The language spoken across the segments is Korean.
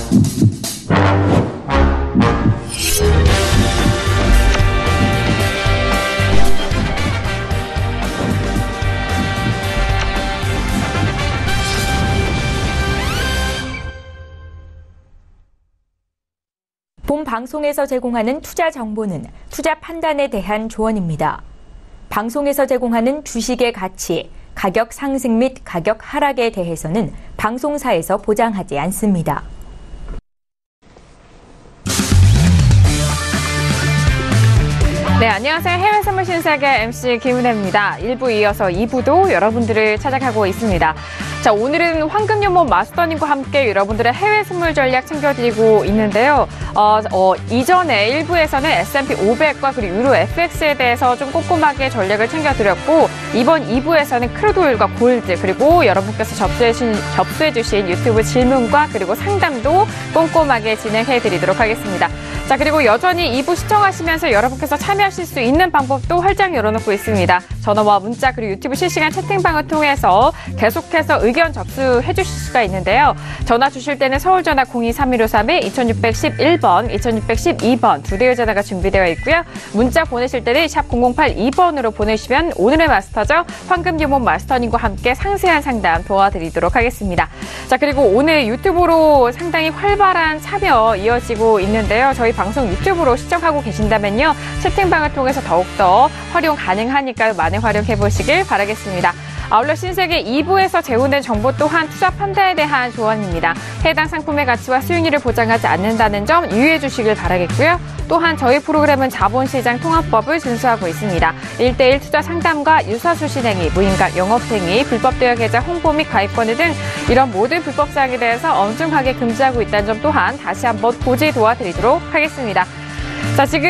본 방송에서 제공하는 투자 정보는 투자 판단에 대한 조언입니다. 방송에서 제공하는 주식의 가치, 가격 상승 및 가격 하락에 대해서는 방송사에서 보장하지 않습니다. 네, 안녕하세요. 해외 선물 신세계 MC 김은혜입니다. 1부 이어서 2부도 여러분들을 찾아가고 있습니다. 자, 오늘은 황금연못 마스터님과 함께 여러분들의 해외 선물 전략 챙겨드리고 있는데요. 이전에 1부에서는 S&P 500과 그리고 유로 FX에 대해서 좀 꼼꼼하게 전략을 챙겨드렸고, 이번 2부에서는 크루드오일과 골드, 그리고 여러분께서 접수해주신 유튜브 질문과 그리고 상담도 꼼꼼하게 진행해드리도록 하겠습니다. 자, 그리고 여전히 2부 시청하시면서 여러분께서 참여하실 수 있는 방법도 활짝 열어놓고 있습니다. 전화와 문자 그리고 유튜브 실시간 채팅방을 통해서 계속해서 의견 접수해 주실 수가 있는데요. 전화 주실 때는 서울 전화 0231-2611번, 2612번 두 대의 전화가 준비되어 있고요. 문자 보내실 때는 샵 0082번으로 보내주시면 오늘의 마스터죠. 황금연못 마스터님과 함께 상세한 상담 도와드리도록 하겠습니다. 자, 그리고 오늘 유튜브로 상당히 활발한 참여 이어지고 있는데요. 저희 방송 유튜브로 시청하고 계신다면요. 채팅방을 통해서 더욱더 활용 가능하니까요. 많이 활용해 보시길 바라겠습니다. 아울러 신세계 2부에서 제공된 정보 또한 투자 판단에 대한 조언입니다. 해당 상품의 가치와 수익률을 보장하지 않는다는 점 유의해 주시길 바라겠고요. 또한 저희 프로그램은 자본시장 통합법을 준수하고 있습니다. 1:1 투자 상담과 유사수신 행위, 무인가 영업행위, 불법 대여 계좌 홍보 및 가입 권유 등 이런 모든 불법 사항에 대해서 엄중하게 금지하고 있다는 점 또한 다시 한번 고지 도와드리도록 하겠습니다. 자, 지금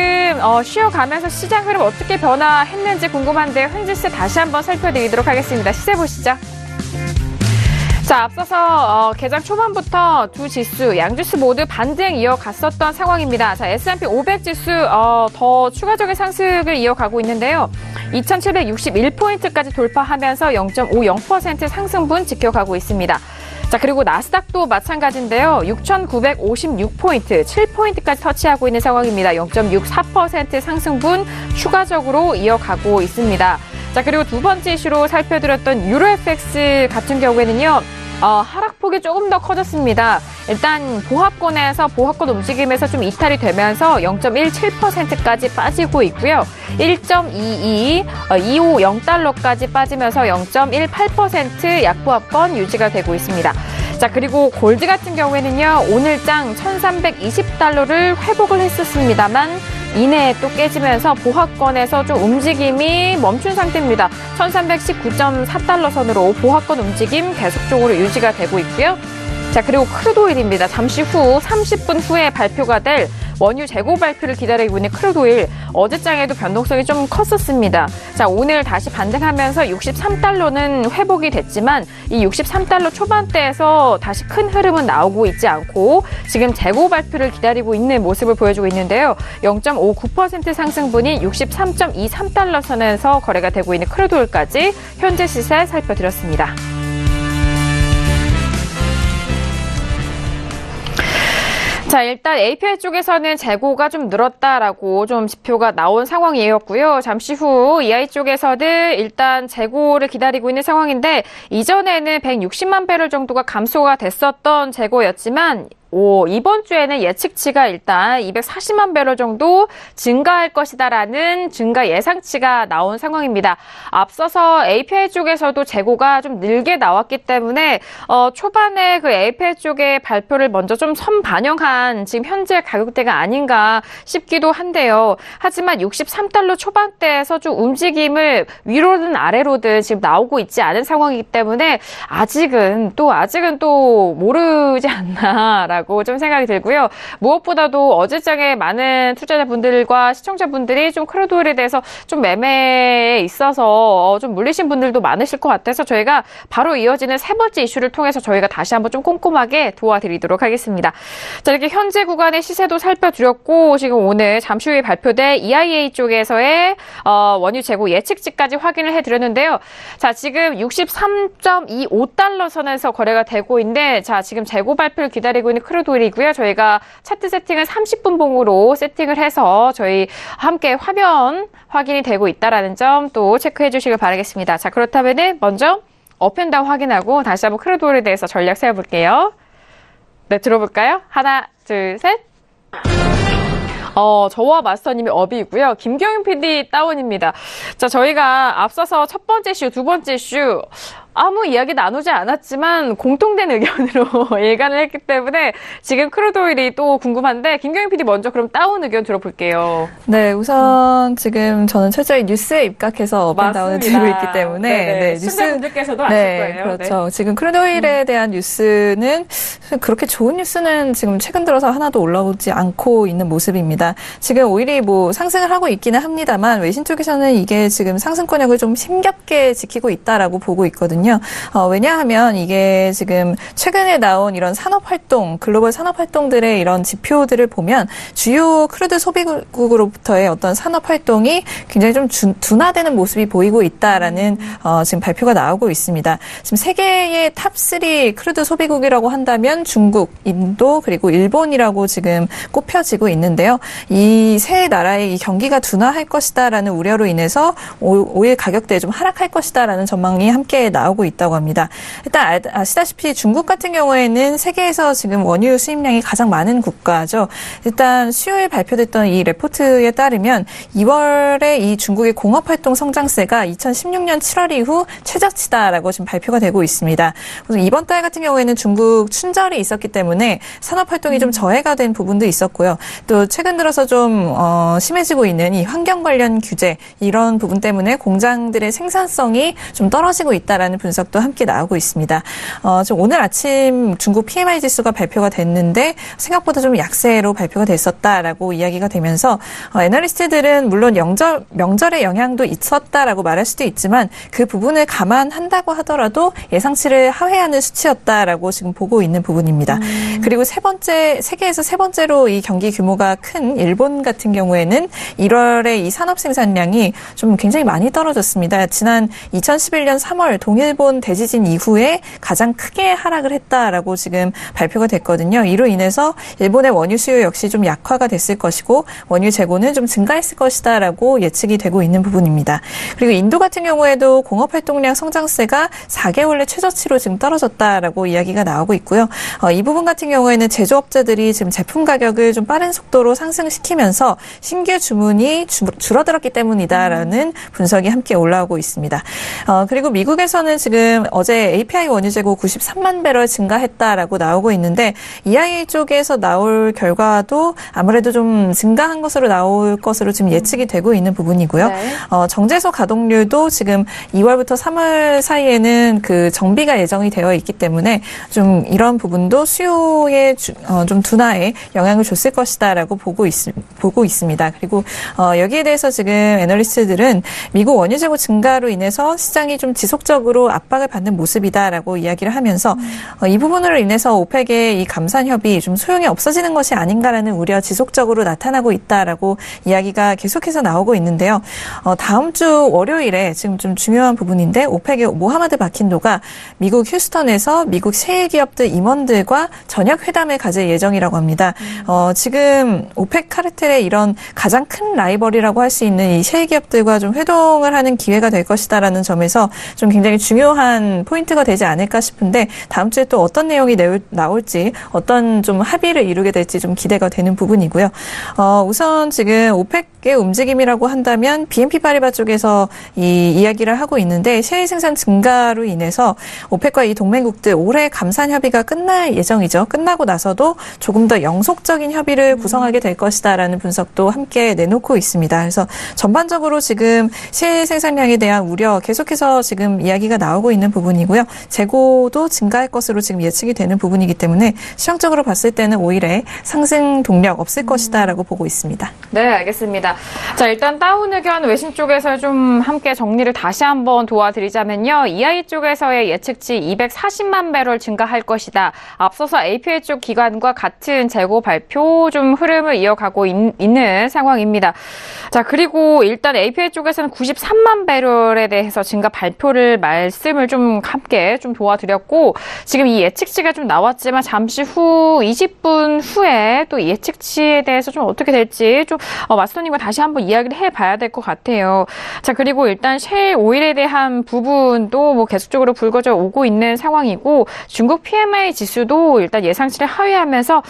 쉬어가면서 시장 흐름 어떻게 변화했는지 궁금한데요. 현지세 다시 한번 살펴드리도록 하겠습니다. 시세 보시죠. 자, 앞서서 개장 초반부터 두 지수, 양지수 모두 반등 이어갔었던 상황입니다. 자, S&P 500 지수 더 추가적인 상승을 이어가고 있는데요. 2761포인트까지 돌파하면서 0.50% 상승분 지켜가고 있습니다. 자, 그리고 나스닥도 마찬가지인데요. 6,956포인트, 7포인트까지 터치하고 있는 상황입니다. 0.64% 상승분 추가적으로 이어가고 있습니다. 자, 그리고 두 번째 이슈로 살펴드렸던 유로 FX 같은 경우에는요. 하락폭이 조금 더 커졌습니다. 일단 보합권에서 보합권 움직임에서 좀 이탈이 되면서 0.17%까지 빠지고 있고요. 1.250달러까지 빠지면서 0.18% 약보합권 유지가 되고 있습니다. 자, 그리고 골드 같은 경우에는요. 오늘장 1,320달러를 회복을 했었습니다만 이내에 또 깨지면서 보합권에서 좀 움직임이 멈춘 상태입니다. 1,319.4달러 선으로 보합권 움직임 계속적으로 유지가 되고 있고요. 자, 그리고 크루드오일입니다. 잠시 후 30분 후에 발표가 될 원유 재고 발표를 기다리고 있는 크루드오일, 어제장에도 변동성이 좀 컸었습니다. 자, 오늘 다시 반등하면서 63달러는 회복이 됐지만 이 63달러 초반대에서 다시 큰 흐름은 나오고 있지 않고 지금 재고 발표를 기다리고 있는 모습을 보여주고 있는데요. 0.59% 상승분인 63.23달러 선에서 거래가 되고 있는 크루드오일까지 현재 시세 살펴드렸습니다. 자, 일단 API 쪽에서는 재고가 좀 늘었다라고 좀 지표가 나온 상황이었고요. 잠시 후 EI 쪽에서는 일단 재고를 기다리고 있는 상황인데 이전에는 160만 배럴 정도가 감소가 됐었던 재고였지만 이번 주에는 예측치가 일단 240만 배럴 정도 증가할 것이다라는 증가 예상치가 나온 상황입니다. 앞서서 API 쪽에서도 재고가 좀 늘게 나왔기 때문에 초반에 그 API 쪽의 발표를 먼저 좀 선반영한 지금 현재 가격대가 아닌가 싶기도 한데요. 하지만 63달러 초반대에서 좀 움직임을 위로든 아래로든 지금 나오고 있지 않은 상황이기 때문에 아직은 또 모르지 않나라고 좀 생각이 들고요. 무엇보다도 어제장에 많은 투자자분들과 시청자분들이 좀 크루드오일에 대해서 좀 매매에 있어서 좀 물리신 분들도 많으실 것 같아서 저희가 바로 이어지는 세 번째 이슈를 통해서 저희가 다시 한번 좀 꼼꼼하게 도와드리도록 하겠습니다. 자, 이렇게 현재 구간의 시세도 살펴드렸고 지금 오늘 잠시 후에 발표될 EIA 쪽에서의 원유 재고 예측치까지 확인을 해드렸는데요. 자, 지금 63.25달러 선에서 거래가 되고 있는데 자, 지금 재고 발표를 기다리고 있는 크루드 오일이고요. 저희가 차트 세팅은 30분 봉으로 세팅을 해서 저희 함께 화면 확인이 되고 있다라는 점 또 체크해 주시길 바라겠습니다. 자, 그렇다면은 먼저 업앤다운 확인하고 다시 한번 크루드 오일에 대해서 전략 세워볼게요. 네, 들어볼까요? 하나, 둘, 셋. 저와 마스터님이 업이고요. 김경윤 PD 다운입니다. 자, 저희가 앞서서 첫 번째 슈, 두 번째 슈 아무 이야기 나누지 않았지만 공통된 의견으로 일관을 했기 때문에 지금 크루드 오일이 또 궁금한데 김경윤 PD 먼저 그럼 다운 의견 들어볼게요. 네, 우선 지금 저는 철저히 뉴스에 입각해서 업앤다운을 드리고 있기 때문에 네, 시청자분들께서도 아실 거예요. 그렇죠. 네. 지금 크루드 오일에 대한 뉴스는 그렇게 좋은 뉴스는 지금 최근 들어서 하나도 올라오지 않고 있는 모습입니다. 지금 오일이 뭐 상승을 하고 있기는 합니다만 외신 쪽에서는 이게 지금 상승권역을 좀 힘겹게 지키고 있다라고 보고 있거든요. 왜냐하면 이게 지금 최근에 나온 이런 산업활동, 글로벌 산업활동들의 이런 지표들을 보면 주요 크루드 소비국으로부터의 어떤 산업활동이 굉장히 좀 둔화되는 모습이 보이고 있다라는 지금 발표가 나오고 있습니다. 지금 세계의 탑3 크루드 소비국이라고 한다면 중국, 인도, 그리고 일본이라고 지금 꼽혀지고 있는데요. 이 세 나라의 이 경기가 둔화할 것이다라는 우려로 인해서 오일 가격대에 좀 하락할 것이다라는 전망이 함께 나오고 있다고 합니다. 일단 아시다시피 중국 같은 경우에는 세계에서 지금 원유 수입량이 가장 많은 국가죠. 일단 수요일 발표됐던 이 레포트에 따르면 2월에 이 중국의 공업활동 성장세가 2016년 7월 이후 최저치다라고 지금 발표가 되고 있습니다. 그래서 이번 달 같은 경우에는 중국 춘절이 있었기 때문에 산업활동이 좀 저해가 된 부분도 있었고요. 또 최근 들어서 좀 심해지고 있는 이 환경 관련 규제 이런 부분 때문에 공장들의 생산성이 좀 떨어지고 있다라는 분석도 함께 나오고 있습니다. 좀 오늘 아침 중국 PMI 지수가 발표가 됐는데 생각보다 좀 약세로 발표가 됐었다라고 이야기가 되면서 애널리스트들은 물론 명절의 영향도 있었다라고 말할 수도 있지만 그 부분을 감안한다고 하더라도 예상치를 하회하는 수치였다라고 지금 보고 있는 부분입니다. 그리고 세계에서 세 번째로 이 경기 규모가 큰 일본 같은 경우에는 1월에 이 산업 생산량이 좀 굉장히 많이 떨어졌습니다. 지난 2011년 3월 동일본 대지진 이후에 가장 크게 하락을 했다라고 지금 발표가 됐거든요. 이로 인해서 일본의 원유 수요 역시 좀 약화가 됐을 것이고 원유 재고는 좀 증가했을 것이다라고 예측이 되고 있는 부분입니다. 그리고 인도 같은 경우에도 공업활동량 성장세가 4개월 내 최저치로 지금 떨어졌다라고 이야기가 나오고 있고요. 이 부분 같은 경우에는 제조업자들이 지금 제품 가격을 좀 빠른 속도로 상승시키면서 신규 주문이 줄어들었기 때문이다라는 분석이 함께 올라오고 있습니다. 그리고 미국에서는 지금 어제 API 원유 재고 93만 배럴 증가했다라고 나오고 있는데 EIA 쪽에서 나올 결과도 아무래도 좀 증가한 것으로 나올 것으로 지금 예측이 되고 있는 부분이고요. 네. 정제소 가동률도 지금 2월부터 3월 사이에는 그 정비가 예정이 되어 있기 때문에 좀 이런 부분도 수요에 좀 둔화에 영향을 줬을 것이다라고 보고 있습니다. 그리고 여기에 대해서 지금 애널리스트들은 미국 원유 재고 증가로 인해서 시장이 좀 지속적으로 압박을 받는 모습이다라고 이야기를 하면서 이 부분으로 인해서 오펙의 이 감산 협의 좀 소용이 없어지는 것이 아닌가라는 우려 지속적으로 나타나고 있다라고 이야기가 계속해서 나오고 있는데요. 다음 주 월요일에 지금 좀 중요한 부분인데 오펙의 모하마드 바킨도가 미국 휴스턴에서 미국 셰일 기업들 임원들과 저녁 회담을 가질 예정이라고 합니다. 지금 오펙 카르텔의 이런 가장 큰 라이벌이라고 할 수 있는 이 셰일 기업들과 좀 회동을 하는 기회가 될 것이다라는 점에서 좀 굉장히 중요한 포인트가 되지 않을까 싶은데 다음 주에 또 어떤 내용이 나올지 어떤 좀 합의를 이루게 될지 좀 기대가 되는 부분이고요. 우선 지금 오펙의 움직임이라고 한다면 BNP 파리바 쪽에서 이 이야기를 하고 있는데 셰일 생산 증가로 인해서 오펙과 이 동맹국들 올해 감산 협의가 끝날 예정이죠. 끝나고 나서도 조금 더 영속적인 협의를 구성하게 될 것이다라는 분석도 함께 내놓고 있습니다. 그래서 전반적으로 지금 셰일 생산량에 대한 우려 계속해서 지금 이야기가 나오고 있는 부분이고요. 재고도 증가할 것으로 지금 예측이 되는 부분이기 때문에 시황적으로 봤을 때는 오히려 상승 동력 없을 것이다라고 보고 있습니다. 네, 알겠습니다. 알겠습니다. 자, 일단 다운 의견 외신 쪽에서 좀 함께 정리를 다시 한번 도와드리자면요. EIA 쪽에서의 예측치 240만 배럴 증가할 것이다. 앞서서 APA 쪽 기관과 같은 재고 발표 좀 흐름을 이어가고 있는 상황입니다. 자, 그리고 일단 APA 쪽에서는 93만 배럴에 대해서 증가 발표를 말씀을 좀 함께 좀 도와드렸고, 지금 이 예측치가 좀 나왔지만 잠시 후 20분 후에 또 예측치에 대해서 좀 어떻게 될지 좀 마스터님과 다시 한번 이야기를 해봐야 될 것 같아요. 자, 그리고 일단 셰일 오일에 대한 부분도 뭐 계속적으로 불거져 오고 있는 상황이고, 중국 PMI 지수도 일단 예상치를 하회하면서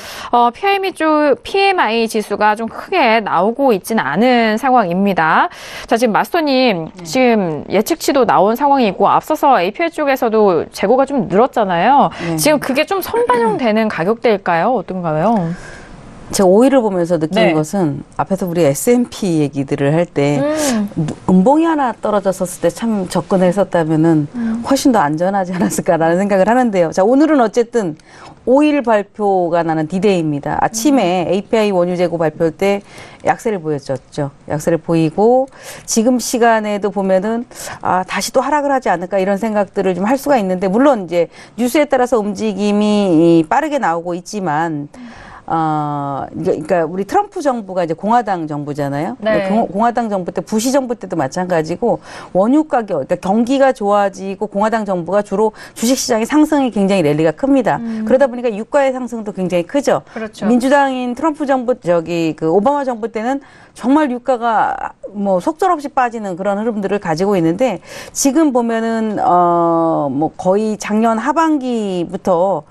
PMI 지수가 좀 크게 나오고 있지는 않은 상황입니다. 자, 지금 마스터님 지금 예측치도 나온 상황이고 앞서서 API 쪽에서도 재고가 좀 늘었잖아요. 지금 그게 좀 선반영되는 가격대일까요? 어떤가요? 제가 오일을 보면서 느끼는 네. 것은 앞에서 우리 S&P 얘기들을 할 때 음봉이 하나 떨어졌었을 때 참 접근했었다면은 훨씬 더 안전하지 않았을까라는 생각을 하는데요. 자, 오늘은 어쨌든 오일 발표가 나는 디데이입니다. 아침에 API 원유 재고 발표 때 약세를 보여줬죠. 약세를 보이고 지금 시간에도 보면은 다시 또 하락을 하지 않을까 이런 생각들을 좀 할 수가 있는데, 물론 이제 뉴스에 따라서 움직임이 빠르게 나오고 있지만 그러니까 우리 트럼프 정부가 이제 공화당 정부잖아요. 네. 공화당 정부 때, 부시 정부 때도 마찬가지고 원유 가격, 그러니까 경기가 좋아지고 공화당 정부가 주로 주식시장의 상승이 굉장히 랠리가 큽니다. 그러다 보니까 유가의 상승도 굉장히 크죠. 그렇죠. 민주당인 트럼프 정부, 오바마 정부 때는 정말 유가가 뭐 속절없이 빠지는 그런 흐름들을 가지고 있는데, 지금 보면은 뭐 거의 작년 하반기부터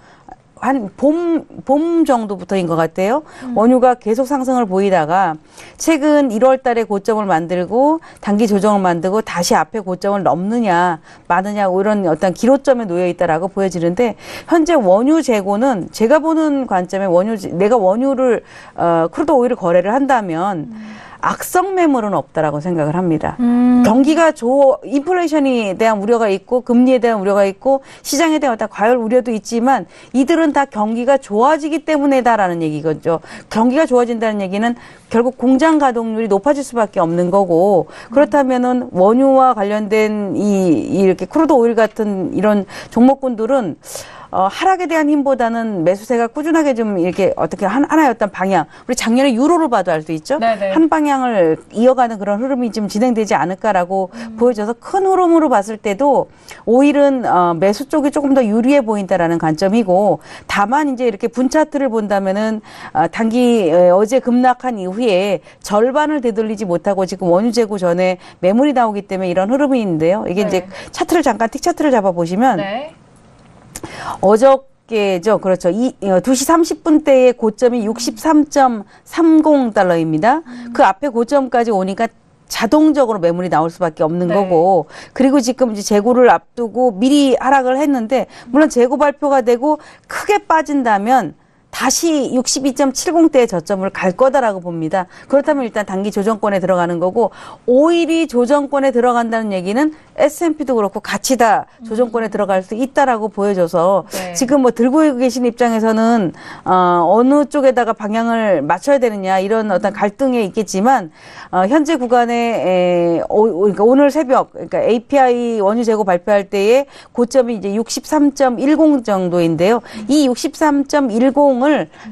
한 봄 정도부터인 것 같아요. 원유가 계속 상승을 보이다가 최근 1월 달에 고점을 만들고 단기 조정을 만들고 다시 앞에 고점을 넘느냐 마느냐 이런 어떤 기로점에 놓여 있다라고 보여지는데, 현재 원유 재고는 제가 보는 관점에 내가 원유를 크루드 오일을 거래를 한다면 악성 매물은 없다라고 생각을 합니다. 경기가 인플레이션에 대한 우려가 있고 금리에 대한 우려가 있고 시장에 대한 어떤 과열 우려도 있지만 이들은 다 경기가 좋아지기 때문에다라는 얘기거죠. 경기가 좋아진다는 얘기는 결국 공장 가동률이 높아질 수밖에 없는 거고, 그렇다면은 원유와 관련된 이렇게 크루드 오일 같은 이런 종목군들은 하락에 대한 힘보다는 매수세가 꾸준하게 좀 이렇게 어떻게 하나의 어떤 방향, 우리 작년에 유로를 봐도 알 수 있죠. 네네. 한 방향을 이어가는 그런 흐름이 좀 진행되지 않을까라고 보여져서, 큰 흐름으로 봤을 때도 오일은 매수 쪽이 조금 더 유리해 보인다라는 관점이고, 다만 이제 이렇게 분 차트를 본다면은 단기 어제 급락한 이후에 절반을 되돌리지 못하고 지금 원유 재고 전에 매물이 나오기 때문에 이런 흐름이 있는데요. 이게 이제 차트를 잠깐 틱 차트를 잡아 보시면 어저께죠. 그렇죠. 2시 30분대의 고점이 63.30달러입니다. 그 앞에 고점까지 오니까 자동적으로 매물이 나올 수밖에 없는 거고, 그리고 지금 이제 재고를 앞두고 미리 하락을 했는데, 물론 재고 발표가 되고 크게 빠진다면 다시 62.70대의 저점을 갈 거다라고 봅니다. 그렇다면 일단 단기 조정권에 들어가는 거고, 오일이 조정권에 들어간다는 얘기는 S&P도 그렇고 같이 다 조정권에 들어갈 수 있다라고 보여줘서 지금 뭐 들고 계신 입장에서는 어느 쪽에다가 방향을 맞춰야 되느냐 이런 어떤 갈등에 있겠지만, 현재 구간에 그러니까 오늘 새벽, 그러니까 API 원유 재고 발표할 때의 고점이 이제 63.10 정도인데요. 이 63.10을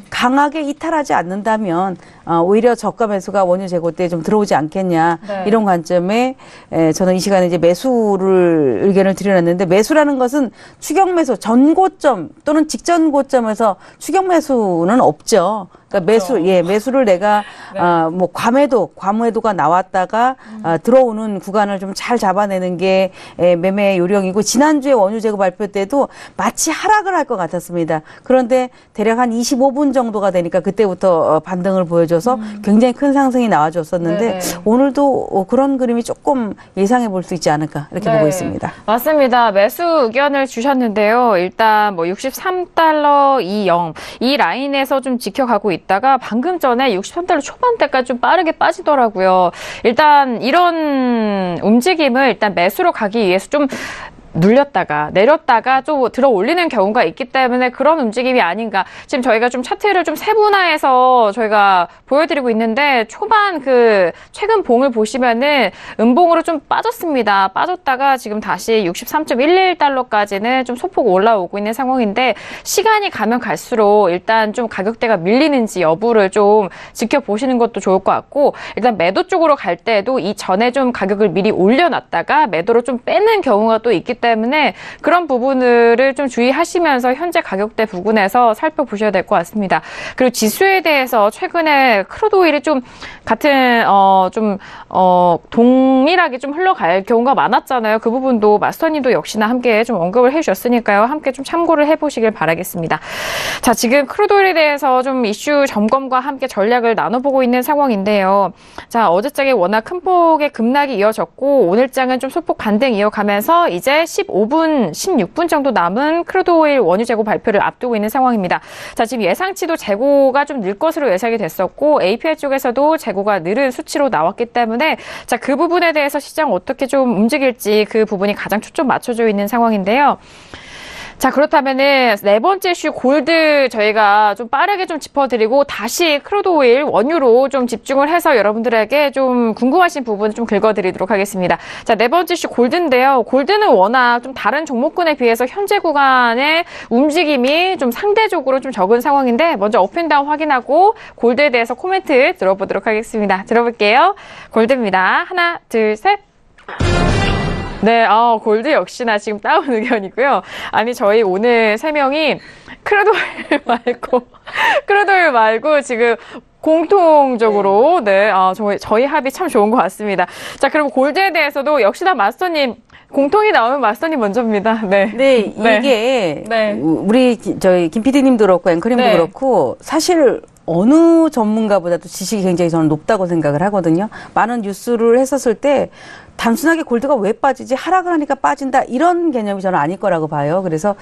강하게 이탈하지 않는다면 오히려 저가 매수가 원유 재고 때 좀 들어오지 않겠냐, 이런 관점에 저는 이 시간에 이제 매수를 의견을 드려놨는데, 매수라는 것은 추격 매수 전고점 또는 직전 고점에서 추격 매수는 없죠. 그러니까 매수를 내가 뭐 과매도가 나왔다가 들어오는 구간을 좀 잘 잡아내는 게 매매 요령이고, 지난주에 원유 재고 발표 때도 마치 하락을 할 것 같았습니다. 그런데 대략 한 25분 정도가 되니까 그때부터 반등을 보여줘서 굉장히 큰 상승이 나와줬었는데, 오늘도 그런 그림이 조금 예상해 볼 수 있지 않을까 이렇게 보고 있습니다. 맞습니다. 매수 의견을 주셨는데요. 일단 뭐 63달러 20 이 라인에서 좀 지켜가고 있다가 방금 전에 63달러 초반대까지 좀 빠르게 빠지더라고요. 일단 이런 움직임을 일단 매수로 가기 위해서 좀 눌렸다가 내렸다가 좀 들어 올리는 경우가 있기 때문에 그런 움직임이 아닌가. 지금 저희가 좀 차트를 좀 세분화해서 저희가 보여드리고 있는데 초반 그 최근 봉을 보시면은 음봉으로 좀 빠졌습니다. 빠졌다가 지금 다시 63.11달러까지는 좀 소폭 올라오고 있는 상황인데 시간이 가면 갈수록 일단 좀 가격대가 밀리는지 여부를 좀 지켜보시는 것도 좋을 것 같고 일단 매도 쪽으로 갈 때도 이 전에 좀 가격을 미리 올려놨다가 매도로 좀 빼는 경우가 또 있기 때문에 그런 부분들을 좀 주의하시면서 현재 가격대 부근에서 살펴보셔야 될 것 같습니다. 그리고 지수에 대해서 최근에 크루드 오일이 좀 같은 동일하게 좀 흘러갈 경우가 많았잖아요. 그 부분도 마스터님도 역시나 함께 좀 언급을 해주셨으니까요. 함께 좀 참고를 해보시길 바라겠습니다. 자, 지금 크루드 오일에 대해서 좀 이슈 점검과 함께 전략을 나눠보고 있는 상황인데요. 자, 어제장에 워낙 큰 폭의 급락이 이어졌고 오늘장은 좀 소폭 반등 이어가면서 이제 15분, 16분 정도 남은 크루드 오일 원유 재고 발표를 앞두고 있는 상황입니다. 자, 지금 예상치도 재고가 좀 늘 것으로 예상이 됐었고 API 쪽에서도 재고가 늘은 수치로 나왔기 때문에 자, 그 부분에 대해서 시장 어떻게 좀 움직일지 그 부분이 가장 초점 맞춰져 있는 상황인데요. 자, 그렇다면은 네 번째 이슈 골드 저희가 좀 빠르게 좀 짚어드리고 다시 크루드 오일 원유로 좀 집중을 해서 여러분들에게 좀 궁금하신 부분 좀 긁어드리도록 하겠습니다. 자, 네 번째 이슈 골드인데요. 골드는 워낙 좀 다른 종목군에 비해서 현재 구간의 움직임이 좀 상대적으로 좀 적은 상황인데 먼저 업앤다운 확인하고 골드에 대해서 코멘트 들어보도록 하겠습니다. 들어볼게요. 골드입니다. 하나, 둘, 셋. 네, 골드 역시나 지금 다운 의견이고요. 아니, 저희 오늘 세 명이 크루드 오일 말고 지금 공통적으로, 네, 저희 합이 참 좋은 것 같습니다. 자, 그럼 골드에 대해서도 역시나 마스터님, 공통이 나오면 마스터님 먼저입니다. 네. 네, 이게, 네. 저희 김 PD님도 그렇고, 앵커님도 네. 그렇고, 사실, 어느 전문가보다도 지식이 굉장히 저는 높다고 생각을 하거든요. 많은 뉴스를 했었을 때, 단순하게 골드가 왜 빠지지? 하락을 하니까 빠진다. 이런 개념이 저는 아닐 거라고 봐요. 그래서,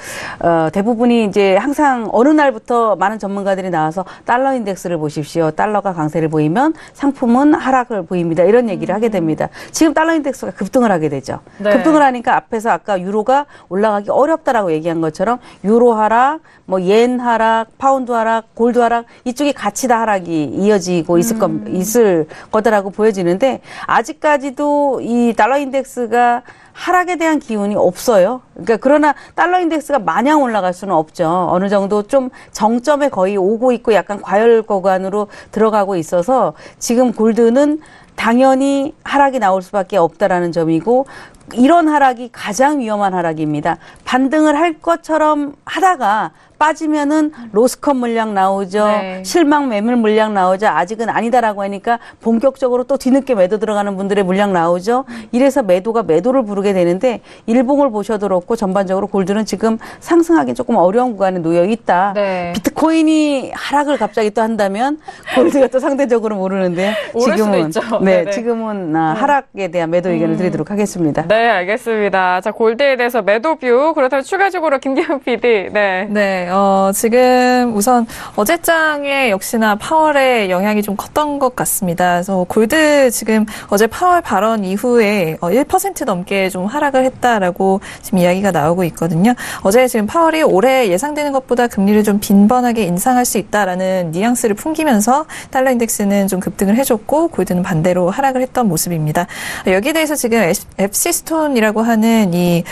대부분이 이제 항상 어느 날부터 많은 전문가들이 나와서 달러 인덱스를 보십시오. 달러가 강세를 보이면 상품은 하락을 보입니다. 이런 얘기를 하게 됩니다. 지금 달러 인덱스가 급등을 하게 되죠. 네. 급등을 하니까 앞에서 아까 유로가 올라가기 어렵다라고 얘기한 것처럼 유로 하락, 뭐 옌 하락, 파운드 하락, 골드 하락 이쪽이 같이 다 하락이 이어지고 있을 거다라고 보여지는데 아직까지도 이 달러 인덱스가 하락에 대한 기운이 없어요. 그러니까 그러나 달러 인덱스가 마냥 올라갈 수는 없죠. 어느 정도 좀 정점에 거의 오고 있고 약간 과열 구간으로 들어가고 있어서 지금 골드는 당연히 하락이 나올 수밖에 없다라는 점이고 이런 하락이 가장 위험한 하락입니다. 반등을 할 것처럼 하다가 빠지면은 로스컷 물량 나오죠. 네. 실망 매물 물량 나오죠. 아직은 아니다라고 하니까 본격적으로 또 뒤늦게 매도 들어가는 분들의 물량 나오죠. 이래서 매도가 매도를 부르게 되는데 일봉을 보셔도 그렇고 전반적으로 골드는 지금 상승하기 조금 어려운 구간에 놓여 있다. 네. 비트코인이 하락을 갑자기 또 한다면 골드가 또 상대적으로 모르는데 오를 수도 있죠. 네, 네네. 지금은 하락에 대한 매도 의견을 드리도록 하겠습니다. 네, 알겠습니다. 자, 골드에 대해서 매도 뷰. 그렇다면 추가적으로 김기현 PD. 네. 네, 지금 우선 어제장에 역시나 파월의 영향이 좀 컸던 것 같습니다. 그래서 골드 지금 어제 파월 발언 이후에 1% 넘게 좀 하락을 했다라고 지금 이야기가 나오고 있거든요. 어제 지금 파월이 올해 예상되는 것보다 금리를 좀 빈번하게 인상할 수 있다라는 뉘앙스를 풍기면서 달러 인덱스는 좀 급등을 해줬고 골드는 반대로 하락을 했던 모습입니다. 여기에 대해서 지금 FC스톤이라고 하는 이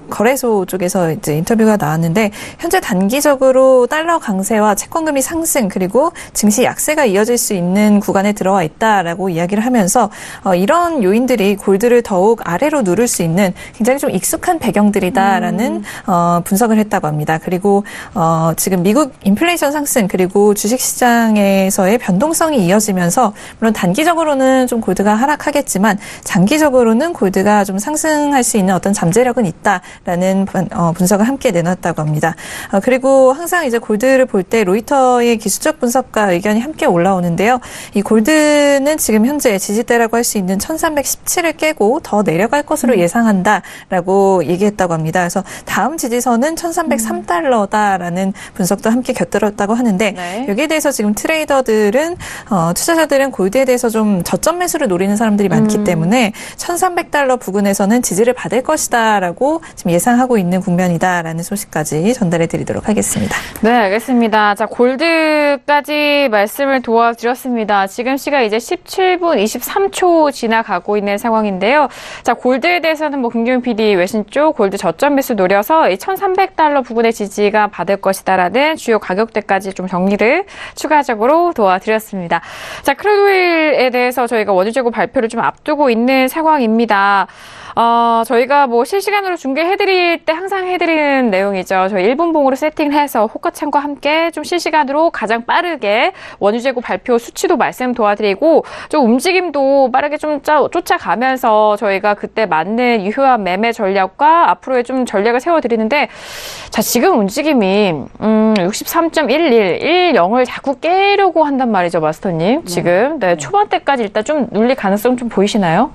거래소 쪽에서 이제 인터뷰가 나왔는데 현재 단기적으로 달러 강세와 채권금리 상승 그리고 증시 약세가 이어질 수 있는 구간에 들어와 있다라고 이야기를 하면서 이런 요인들이 골드를 더욱 아래로 누를 수 있는 굉장히 좀 익숙한 배경들이다라는 분석을 했다고 합니다. 그리고 지금 미국 인플레이션 상승 그리고 주식시장에서의 변동성이 이어지면서 물론 단기적으로는 좀 골드가 하락하겠지만 장기적으로는 골드가 좀 상승할 수 있는 어떤 잠재력은 있다라는 분석을 함께 내놨다고 합니다. 그리고 항상 이제 골드를 볼 때 로이터의 기술적 분석과 의견이 함께 올라오는데요. 이 골드는 지금 현재 지지대라고 할 수 있는 1317을 깨고 더 내려갈 것으로 예상하고 예상한다라고 얘기했다고 합니다. 그래서 다음 지지선은 1,303달러다라는 분석도 함께 곁들였다고 하는데 네. 여기에 대해서 지금 트레이더들은 투자자들은 골드에 대해서 좀 저점 매수를 노리는 사람들이 많기 때문에 1,300달러 부근에서는 지지를 받을 것이다라고 지금 예상하고 있는 국면이다라는 소식까지 전달해 드리도록 하겠습니다. 네, 알겠습니다. 자, 골드까지 말씀을 도와드렸습니다. 지금 시각 이제 17분 23초 지나가고 있는 상황인데요. 자, 골드에 대해서는 김규민 PD 외신 쪽 골드 저점 매수 노려서 이 1,300달러 부근의 지지가 받을 것이다라는 주요 가격대까지 좀 정리를 추가적으로 도와드렸습니다. 자, 크루드 오일에 대해서 저희가 원유 재고 발표를 좀 앞두고 있는 상황입니다. 저희가 실시간으로 중계해드릴 때 항상 해드리는 내용이죠. 저희 1분봉으로 세팅해서 호가창과 함께 좀 실시간으로 가장 빠르게 원유 재고 발표 수치도 말씀 도와드리고 좀 움직임도 빠르게 좀 쫓아가면서 저희가 그때 맞는 유효한 매매 전략과 앞으로의 좀 전략을 세워드리는데 자, 지금 움직임이 63.11, 10을 자꾸 깨려고 한단 말이죠, 마스터님. 지금 네, 초반대까지 일단 좀 눌릴 가능성 좀 보이시나요?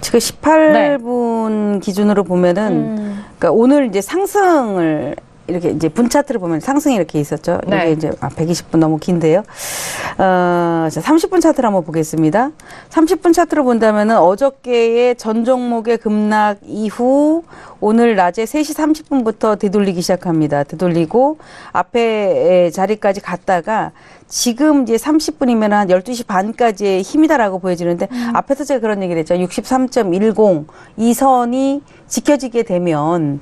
지금 18분 기준으로 보면은, 그러니까 오늘 이제 상승을 이렇게 이제 분 차트를 보면 상승이 이렇게 있었죠. 네. 이게 이제 120분 너무 긴데요. 자, 30분 차트를 한번 보겠습니다. 30분 차트를 본다면은 어저께의 전 종목의 급락 이후 오늘 낮에 3시 30분부터 되돌리기 시작합니다. 되돌리고 앞에 자리까지 갔다가 지금 이제 30분이면 한 12시 반까지의 힘이다라고 보여지는데 앞에서 제가 그런 얘기를 했죠. 63.10 이 선이 지켜지게 되면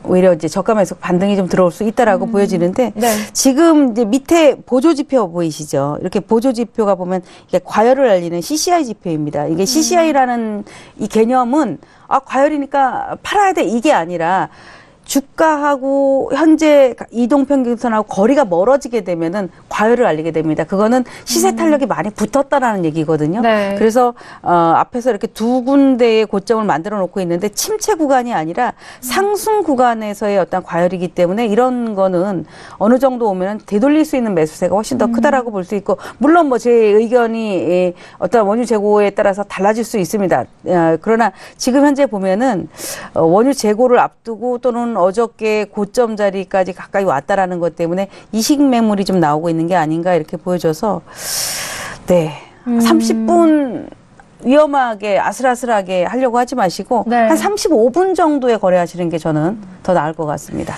오히려 이제 저가에서 반등이 좀 들어올 수 있다라고 보여지는데 네. 지금 이제 밑에 보조 지표 보이시죠? 이렇게 보조 지표가 보면 이게 과열을 알리는 CCI 지표입니다. 이게 CCI라는 이 개념은 과열이니까 팔아야 돼 이게 아니라 주가하고 현재 이동평균선하고 거리가 멀어지게 되면은 과열을 알리게 됩니다. 그거는 시세 탄력이 많이 붙었다라는 얘기거든요. 네. 그래서 앞에서 이렇게 두 군데의 고점을 만들어 놓고 있는데 침체 구간이 아니라 상승 구간에서의 어떤 과열이기 때문에 이런 거는 어느 정도 오면 되돌릴 수 있는 매수세가 훨씬 더 크다라고 볼 수 있고 물론 제 의견이 어떤 원유 재고에 따라서 달라질 수 있습니다. 그러나 지금 현재 보면은 원유 재고를 앞두고 또는 어저께 고점 자리까지 가까이 왔다라는 것 때문에 이식 매물이 좀 나오고 있는 게 아닌가 이렇게 보여져서 네 30분 위험하게 아슬아슬하게 하려고 하지 마시고 네. 한 35분 정도에 거래하시는 게 저는 더 나을 것 같습니다.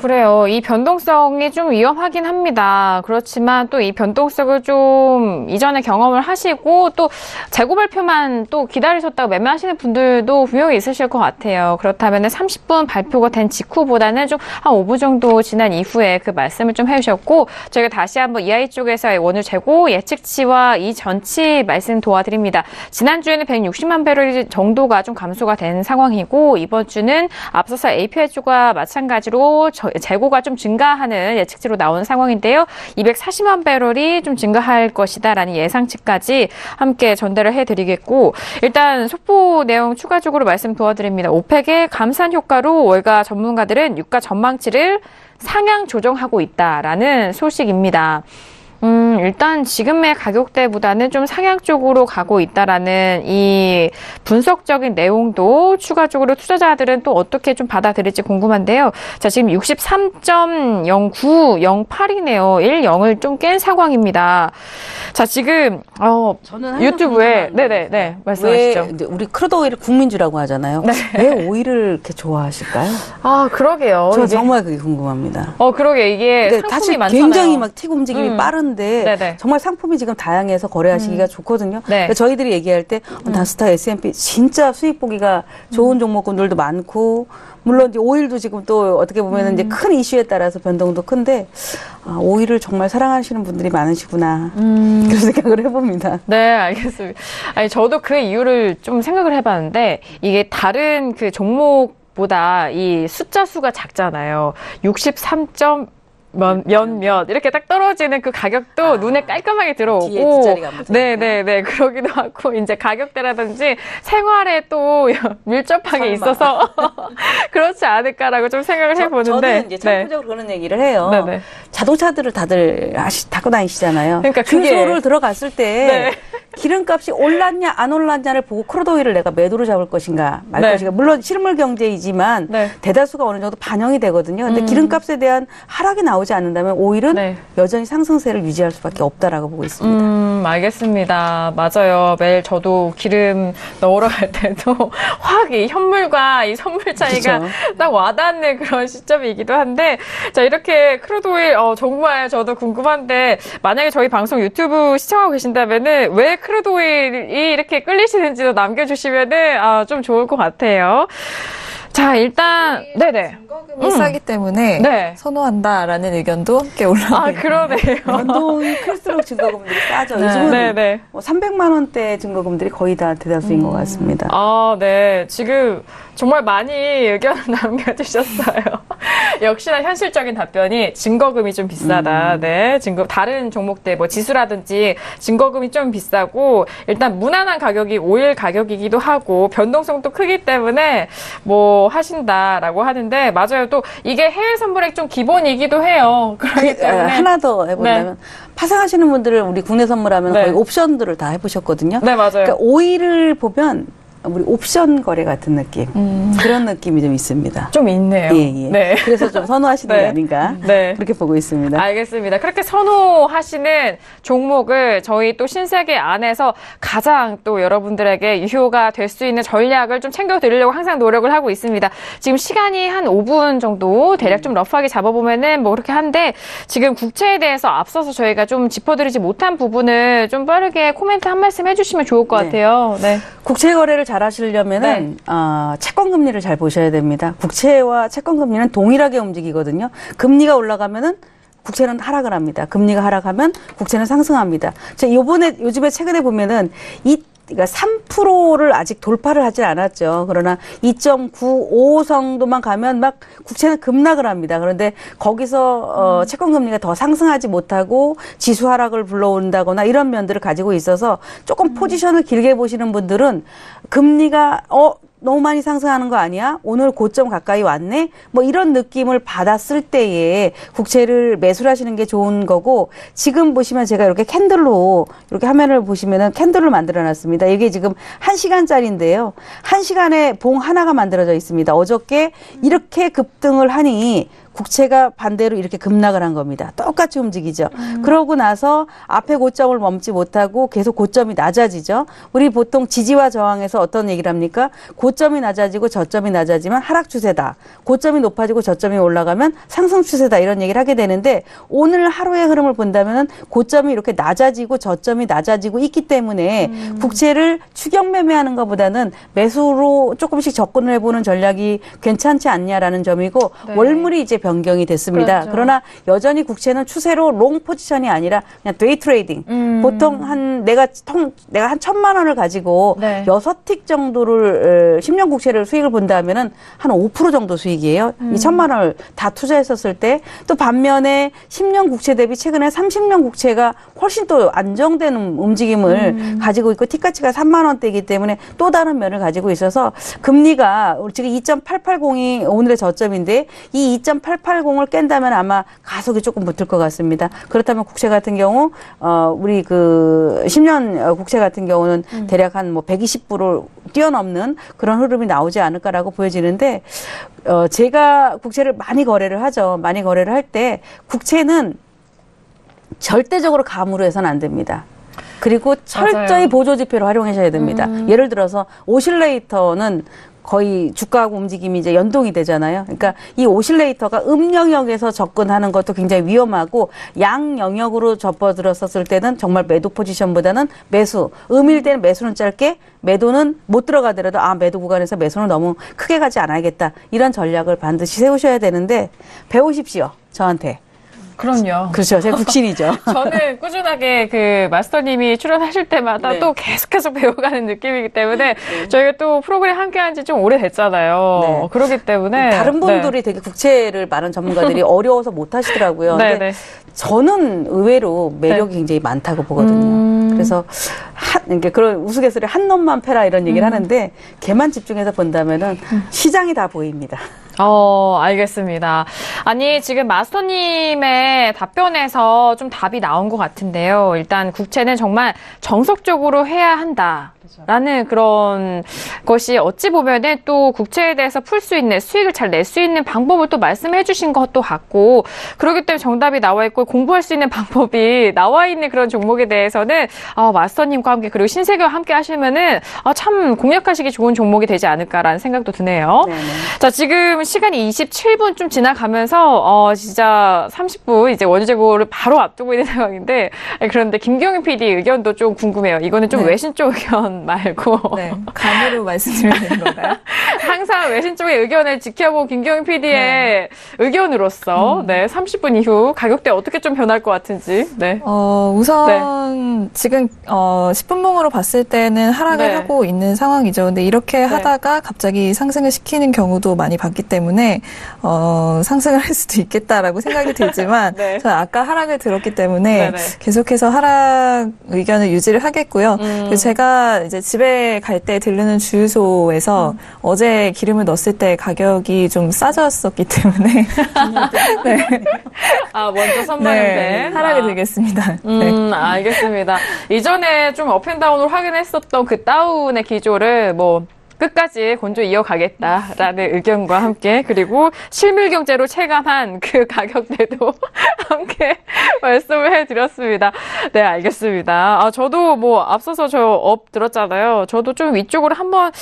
그래요. 이 변동성이 좀 위험하긴 합니다. 그렇지만 또 이 변동성을 좀 이전에 경험을 하시고 또 재고 발표만 또 기다리셨다고 매매하시는 분들도 분명히 있으실 것 같아요. 그렇다면 30분 발표가 된 직후보다는 좀 한 5분 정도 지난 이후에 그 말씀을 좀 해주셨고 저희가 다시 한번 EI 쪽에서의 원유 재고 예측치와 이 전치 말씀 도와드립니다. 지난주에는 160만 배럴 정도가 좀 감소가 된 상황이고 이번 주는 앞서서 API 쪽과 마찬가지로 재고가 좀 증가하는 예측치로 나온 상황인데요. 240만 배럴이 좀 증가할 것이다라는 예상치까지 함께 전달을 해드리겠고 일단 속보 내용 추가적으로 말씀 도와드립니다. 오펙의 감산 효과로 월가 전문가들은 유가 전망치를 상향 조정하고 있다라는 소식입니다. 일단 지금의 가격대보다는 좀 상향 쪽으로 가고 있다라는 이 분석적인 내용도 추가적으로 투자자들은 또 어떻게 좀 받아들일지 궁금한데요. 자, 지금 63.0908이네요. 10을 좀 깬 상황입니다. 자, 지금 저는 유튜브에 네네네 말씀하시죠. 왜 우리 크루드 오일을 국민주라고 하잖아요. 네. 왜 오일을 이렇게 좋아하실까요? 그러게요. 저 정말 그게 궁금합니다. 그러게 이게 상품이 사실 많잖아요. 굉장히 막 틱 움직임이 빠른데 네네. 정말 상품이 지금 다양해서 거래하시기가 좋거든요. 네. 그러니까 저희들이 얘기할 때 나스닥 S&P 진짜 수익 보기가 좋은 종목군들도 많고 물론 이제 오일도 지금 또 어떻게 보면 이제 큰 이슈에 따라서 변동도 큰데 오일을 정말 사랑하시는 분들이 많으시구나 그런 생각을 해봅니다. 네, 알겠습니다. 아니 저도 그 이유를 좀 생각을 해봤는데 이게 다른 그 종목보다 이 숫자 수가 작잖아요. 63. 몇몇 이렇게 딱 떨어지는 그 가격도 눈에 깔끔하게 들어오고 뒤에 뒷자리가 안 보이니까. 네네네 그러기도 하고 이제 가격대라든지 생활에 또 밀접하게 있어서 그렇지 않을까라고 좀 생각을 해보는데 저는 이제 참고적으로 그런 얘기를 해요. 네네. 자동차들을 다들 타고 다니시잖아요. 그러니까 주유소를 들어갔을 때 기름값이 올랐냐 안 올랐냐를 보고 크루드 오일을 내가 매도로 잡을 것인가 말 네. 것인가. 물론 실물 경제이지만 네. 대다수가 어느 정도 반영이 되거든요. 근데 기름값에 대한 하락이 나오지 않는다면 오일은 네. 여전히 상승세를 유지할 수밖에 없다라고 보고 있습니다. 알겠습니다. 맞아요. 매일 저도 기름 넣으러 갈 때도 확 이 현물과 이 선물 차이가 그렇죠. 딱 와닿는 그런 시점이기도 한데, 자, 이렇게 크루드 오일, 정말 저도 궁금한데, 만약에 저희 방송 유튜브 시청하고 계신다면은, 왜 크루드 오일이 이렇게 끌리시는지도 남겨주시면은, 좀 좋을 것 같아요. 자, 일단, 네네. 증거금이 싸기 때문에 네. 선호한다라는 의견도 함께 올라오고 그러네요. 연동이 클수록 증거금들이 싸죠. 네. 요즘은 네네. 300만 원대 증거금들이 거의 다 대다수인 것 같습니다. 네. 지금 정말 많이 의견을 남겨주셨어요. 역시나 현실적인 답변이 증거금이 좀 비싸다. 네. 다른 종목들, 뭐 지수라든지 증거금이 좀 비싸고, 일단 무난한 가격이 오일 가격이기도 하고, 변동성도 크기 때문에 뭐 하신다라고 하는데, 맞아요. 또 이게 해외 선물액 좀 기본이기도 해요. 그렇기 때문에. 하나 더 해보자면 파생하시는 분들을 우리 국내 선물하면 네. 거의 옵션들을 다 해보셨거든요. 네, 맞아요. 그러니까 오일을 보면 우리 옵션 거래 같은 느낌 그런 느낌이 좀 있습니다. 좀 있네요. 예. 네. 그래서 좀 선호하시는 네. 게 아닌가 네. 그렇게 보고 있습니다. 알겠습니다. 그렇게 선호하시는 종목을 저희 또 신세계 안에서 가장 또 여러분들에게 유효가 될 수 있는 전략을 좀 챙겨드리려고 항상 노력을 하고 있습니다. 지금 시간이 한 5분 정도 대략 좀 러프하게 잡아보면은 뭐 그렇게 한데, 지금 국채에 대해서 앞서서 저희가 좀 짚어드리지 못한 부분을 좀 빠르게 코멘트 한 말씀 해주시면 좋을 것 네. 같아요. 네. 국채 거래를 잘 하시려면은 채권 금리를 잘 보셔야 됩니다. 국채와 채권 금리는 동일하게 움직이거든요. 금리가 올라가면은 국채는 하락을 합니다. 금리가 하락하면 국채는 상승합니다. 요즘에 최근에 보면은 그러니까 3%를 아직 돌파를 하질 않았죠. 그러나 2.95 정도만 가면 막 국채는 급락을 합니다. 그런데 거기서 채권 금리가 더 상승하지 못하고 지수 하락을 불러온다거나 이런 면들을 가지고 있어서 조금 포지션을 길게 보시는 분들은 금리가 너무 많이 상승하는 거 아니야? 오늘 고점 가까이 왔네? 뭐 이런 느낌을 받았을 때에 국채를 매수를 하시는 게 좋은 거고, 지금 보시면 제가 이렇게 캔들로, 이렇게 화면을 보시면은 캔들로 만들어 놨습니다. 이게 지금 1시간짜리인데요. 1시간에 봉 하나가 만들어져 있습니다. 어저께 이렇게 급등을 하니 국채가 반대로 이렇게 급락을 한 겁니다. 똑같이 움직이죠. 그러고 나서 앞에 고점을 넘지 못하고 계속 고점이 낮아지죠. 우리 보통 지지와 저항에서 어떤 얘기를 합니까? 고점이 낮아지고 저점이 낮아지면 하락 추세다. 고점이 높아지고 저점이 올라가면 상승 추세다. 이런 얘기를 하게 되는데, 오늘 하루의 흐름을 본다면은 고점이 이렇게 낮아지고 저점이 낮아지고 있기 때문에 국채를 추격 매매하는 것보다는 매수로 조금씩 접근을 해보는 전략이 괜찮지 않냐라는 점이고, 네. 월물이 이제 변경이 됐습니다. 그렇죠. 그러나 여전히 국채는 추세로 롱 포지션이 아니라 그냥 데이 트레이딩. 보통 내가 한 1,000만 원을 가지고 네. 6틱 정도를 10년 국채를 수익을 본다면은 한 5% 정도 수익이에요. 이 1,000만 원을 다 투자했었을 때. 또 반면에 10년 국채 대비 최근에 30년 국채가 훨씬 또 안정되는 움직임을 가지고 있고, 틱가치가 3만 원대이기 때문에 또 다른 면을 가지고 있어서, 금리가 지금 2.880이 오늘의 저점인데 이 2.880을 깬다면 아마 가속이 조금 붙을 것 같습니다. 그렇다면 국채 같은 경우 우리 그 10년 국채 같은 경우는 대략 한 뭐 120불을 뛰어넘는 그런 흐름이 나오지 않을까라고 보여지는데, 제가 국채를 많이 거래를 하죠. 많이 거래를 할 때 국채는 절대적으로 감으로 해서는 안 됩니다. 그리고 철저히 맞아요. 보조지표로 활용하셔야 됩니다. 예를 들어서 오실레이터는 거의 주가하고 움직임이 이제 연동이 되잖아요. 그러니까 이 오실레이터가 음영역에서 접근하는 것도 굉장히 위험하고, 양 영역으로 접어들었었을 때는 정말 매도 포지션보다는 매수, 음일 때는 매수는 짧게, 매도는 못 들어가더라도 매도 구간에서 매수는 너무 크게 가지 않아야겠다. 이런 전략을 반드시 세우셔야 되는데, 배우십시오. 저한테. 그럼요. 그렇죠. 제가 국신이죠. 저는 꾸준하게 그 마스터님이 출연하실 때마다 네. 또 계속해서 배워가는 느낌이기 때문에 저희가 또 프로그램 함께한 지 좀 오래됐잖아요. 네. 그렇기 때문에 다른 분들이 되게 국채를 많은 전문가들이 어려워서 못 하시더라고요. 네, 근데 네. 저는 의외로 매력이 굉장히 많다고 보거든요. 그래서 이렇게 그런 우스갯소리 한 놈만 패라 이런 얘기를 하는데, 걔만 집중해서 본다면은 시장이 다 보입니다. 알겠습니다. 아니, 지금 마스터님의 답변에서 좀 답이 나온 것 같은데요. 일단 국채는 정말 정석적으로 해야 한다라는 그런 것이 어찌 보면은 또 국채에 대해서 풀 수 있는, 수익을 잘 낼 수 있는 방법을 또 말씀해 주신 것도 같고, 그렇기 때문에 정답이 나와 있고 공부할 수 있는 방법이 나와 있는 그런 종목에 대해서는 마스터님과 함께 그리고 신세계와 함께 하시면은 참 공략하시기 좋은 종목이 되지 않을까라는 생각도 드네요. 네네. 자, 지금 시간이 27분 좀 지나가면서 진짜 30분 이제 원유재고를 바로 앞두고 있는 상황인데, 그런데 김경윤 PD 의견도 좀 궁금해요. 이거는 좀 네. 외신 쪽 의견 말고 네, 감으로 말씀드리면 되는 건가요? 항상 외신 쪽의 의견을 지켜본 김경윤 PD의 의견으로서 30분 이후 가격대 어떻게 좀 변할 것 같은지. 네. 우선 지금 10분봉으로 봤을 때는 하락을 네. 하고 있는 상황이죠. 근데 이렇게 하다가 갑자기 상승을 시키는 경우도 많이 봤기 때문에 상승을 할 수도 있겠다라고 생각이 들지만 네. 저는 아까 하락을 들었기 때문에 네네. 계속해서 하락 의견을 유지를 하겠고요. 그리고 제가 이제 집에 갈 때 들르는 주유소에서 어제 기름을 넣었을 때 가격이 좀 싸졌었기 때문에 네. 먼저 선반영된 하락을 드리겠습니다. 네. 알겠습니다. 이전에 좀 업앤다운으로 확인했었던 그 다운의 기조를 끝까지 건조 이어가겠다라는 의견과 함께, 그리고 실물 경제로 체감한 그 가격대도 함께 말씀을 해드렸습니다. 네, 알겠습니다. 저도 앞서서 저 업 들었잖아요. 저도 좀 위쪽으로 한번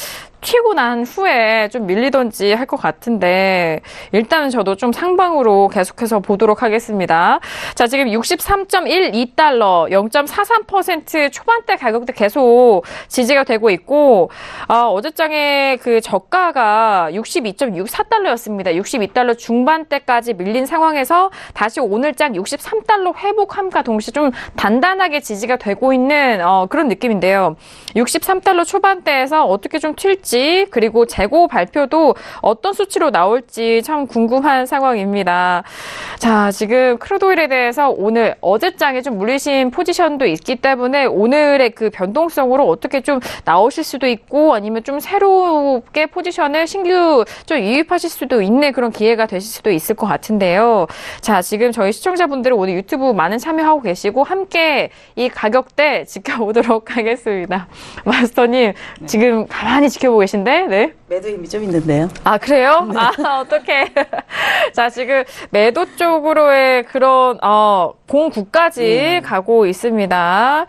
튀고 난 후에 좀 밀리던지 할 것 같은데, 일단은 저도 좀 상방으로 계속해서 보도록 하겠습니다. 자, 지금 63.12달러, 0.43% 초반대 가격대 계속 지지가 되고 있고, 어제장에 그 저가가 62.64달러였습니다. 62달러 중반대까지 밀린 상황에서 다시 오늘장 63달러 회복함과 동시에 좀 단단하게 지지가 되고 있는 그런 느낌인데요. 63달러 초반대에서 어떻게 좀 튈지, 그리고 재고 발표도 어떤 수치로 나올지 참 궁금한 상황입니다. 자, 지금 크루드오일에 대해서 어제장에 좀 물리신 포지션도 있기 때문에 오늘의 그 변동성으로 어떻게 좀 나오실 수도 있고, 아니면 좀 새롭게 포지션을 신규 좀 유입하실 수도 있는 그런 기회가 되실 수도 있을 것 같은데요. 자, 지금 저희 시청자분들은 오늘 유튜브 많은 참여하고 계시고 함께 이 가격대 지켜보도록 하겠습니다. 마스터님, 지금 가만히 지켜보고 계신데, 네. 매도 힘이 좀 있는데요. 그래요? 어떡해. 자, 지금 매도 쪽으로의 그런, 공구까지 가고 있습니다.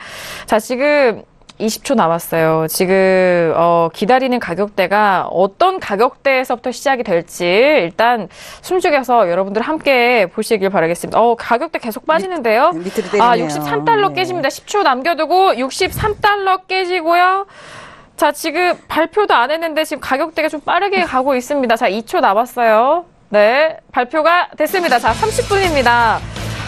자, 지금 20초 남았어요. 지금, 기다리는 가격대가 어떤 가격대에서부터 시작이 될지 일단 숨죽여서 여러분들 함께 보시길 바라겠습니다. 가격대 계속 빠지는데요. 밑으로 때리네요. 63달러 깨집니다. 10초 남겨두고 63달러 깨지고요. 자, 지금 발표도 안 했는데 지금 가격대가 좀 빠르게 가고 있습니다. 자, 2초 남았어요. 네, 발표가 됐습니다. 자, 30분입니다.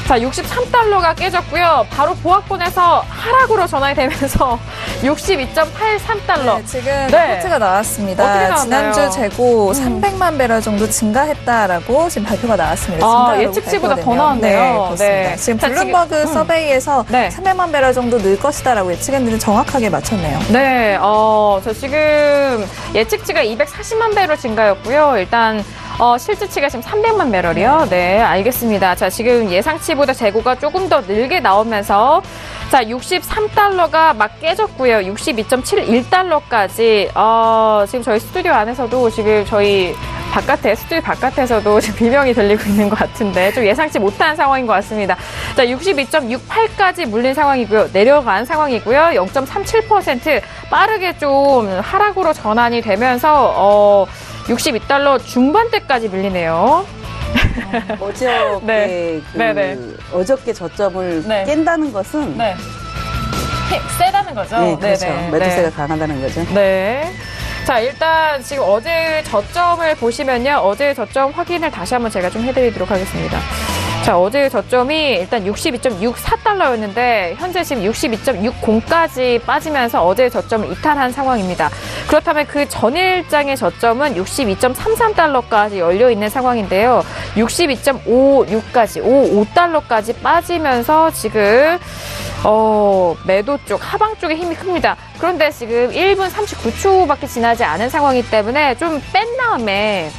자, 63달러가 깨졌고요. 바로 보합권에서 하락으로 전환이 되면서 62.83달러. 네, 지금 리포트가 나왔습니다. 어떻게 나왔나요? 지난주 재고 300만 배럴 정도 증가했다라고 지금 발표가 나왔습니다. 예측치보다 더 나왔네요. 네, 그렇습니다. 네. 지금 자, 블룸버그 서베이에서 네. 300만 배럴 정도 늘 것이다라고 예측했는데 정확하게 맞췄네요. 네, 저 지금 예측치가 240만 배럴 증가였고요. 일단 실제치가 지금 300만 배럴이요. 네, 알겠습니다. 자, 지금 예상치보다 재고가 조금 더 늘게 나오면서 자, 63달러가 막 깨졌고요. 62.71달러까지 지금 저희 스튜디오 안에서도 지금 저희 스튜디오 바깥에서도 지금 비명이 들리고 있는 것 같은데 좀 예상치 못한 상황인 것 같습니다. 자, 62.68까지 물린 상황이고요. 내려간 상황이고요. 0.37% 빠르게 좀 하락으로 전환이 되면서 62달러 중반대까지 밀리네요. 어저께 네. 네네. 어저께 저점을 네. 깬다는 것은 네. 세다는 거죠? 네, 그렇죠. 네네. 매도세가 네. 강하다는 거죠. 네. 자, 일단 지금 어제 저점을 보시면요. 어제 저점 확인을 다시 한번 제가 좀 해드리도록 하겠습니다. 자, 어제 저점이 일단 62.64달러였는데 현재 지금 62.60까지 빠지면서 어제 저점을 이탈한 상황입니다. 그렇다면 그 전일장의 저점은 62.33달러까지 열려 있는 상황인데요. 62.56까지 55달러까지 빠지면서 지금 매도 쪽, 하방 쪽에 힘이 큽니다. 그런데 지금 1분 39초밖에 지나지 않은 상황이기 때문에 좀 뺀 다음에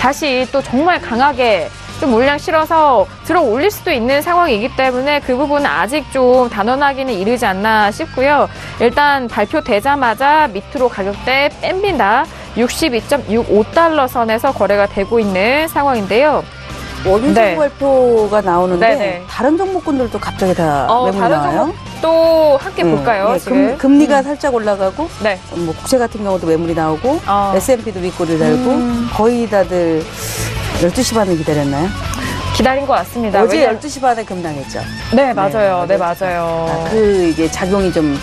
다시 또 정말 강하게 좀 물량 실어서 들어 올릴 수도 있는 상황이기 때문에 그 부분은 아직 좀 단언하기는 이르지 않나 싶고요. 일단 발표되자마자 밑으로 가격대 뺍니다. 62.65달러 선에서 거래가 되고 있는 상황인데요. 원유 네. 재고 발표가 나오는데 네네. 다른 종목군들도 갑자기 다 매물이 다른 나와요. 또 함께 볼까요? 예, 지금? 금리가 살짝 올라가고 네. 뭐 국채 같은 경우도 매물이 나오고 S&P도 윗꼬리를 달고 거의 다들 12시 반을 기다렸나요? 기다린 것 같습니다. 어제 12시 반에 급락했죠. 네, 맞아요. 네, 맞아요. 그 이게 작용이 좀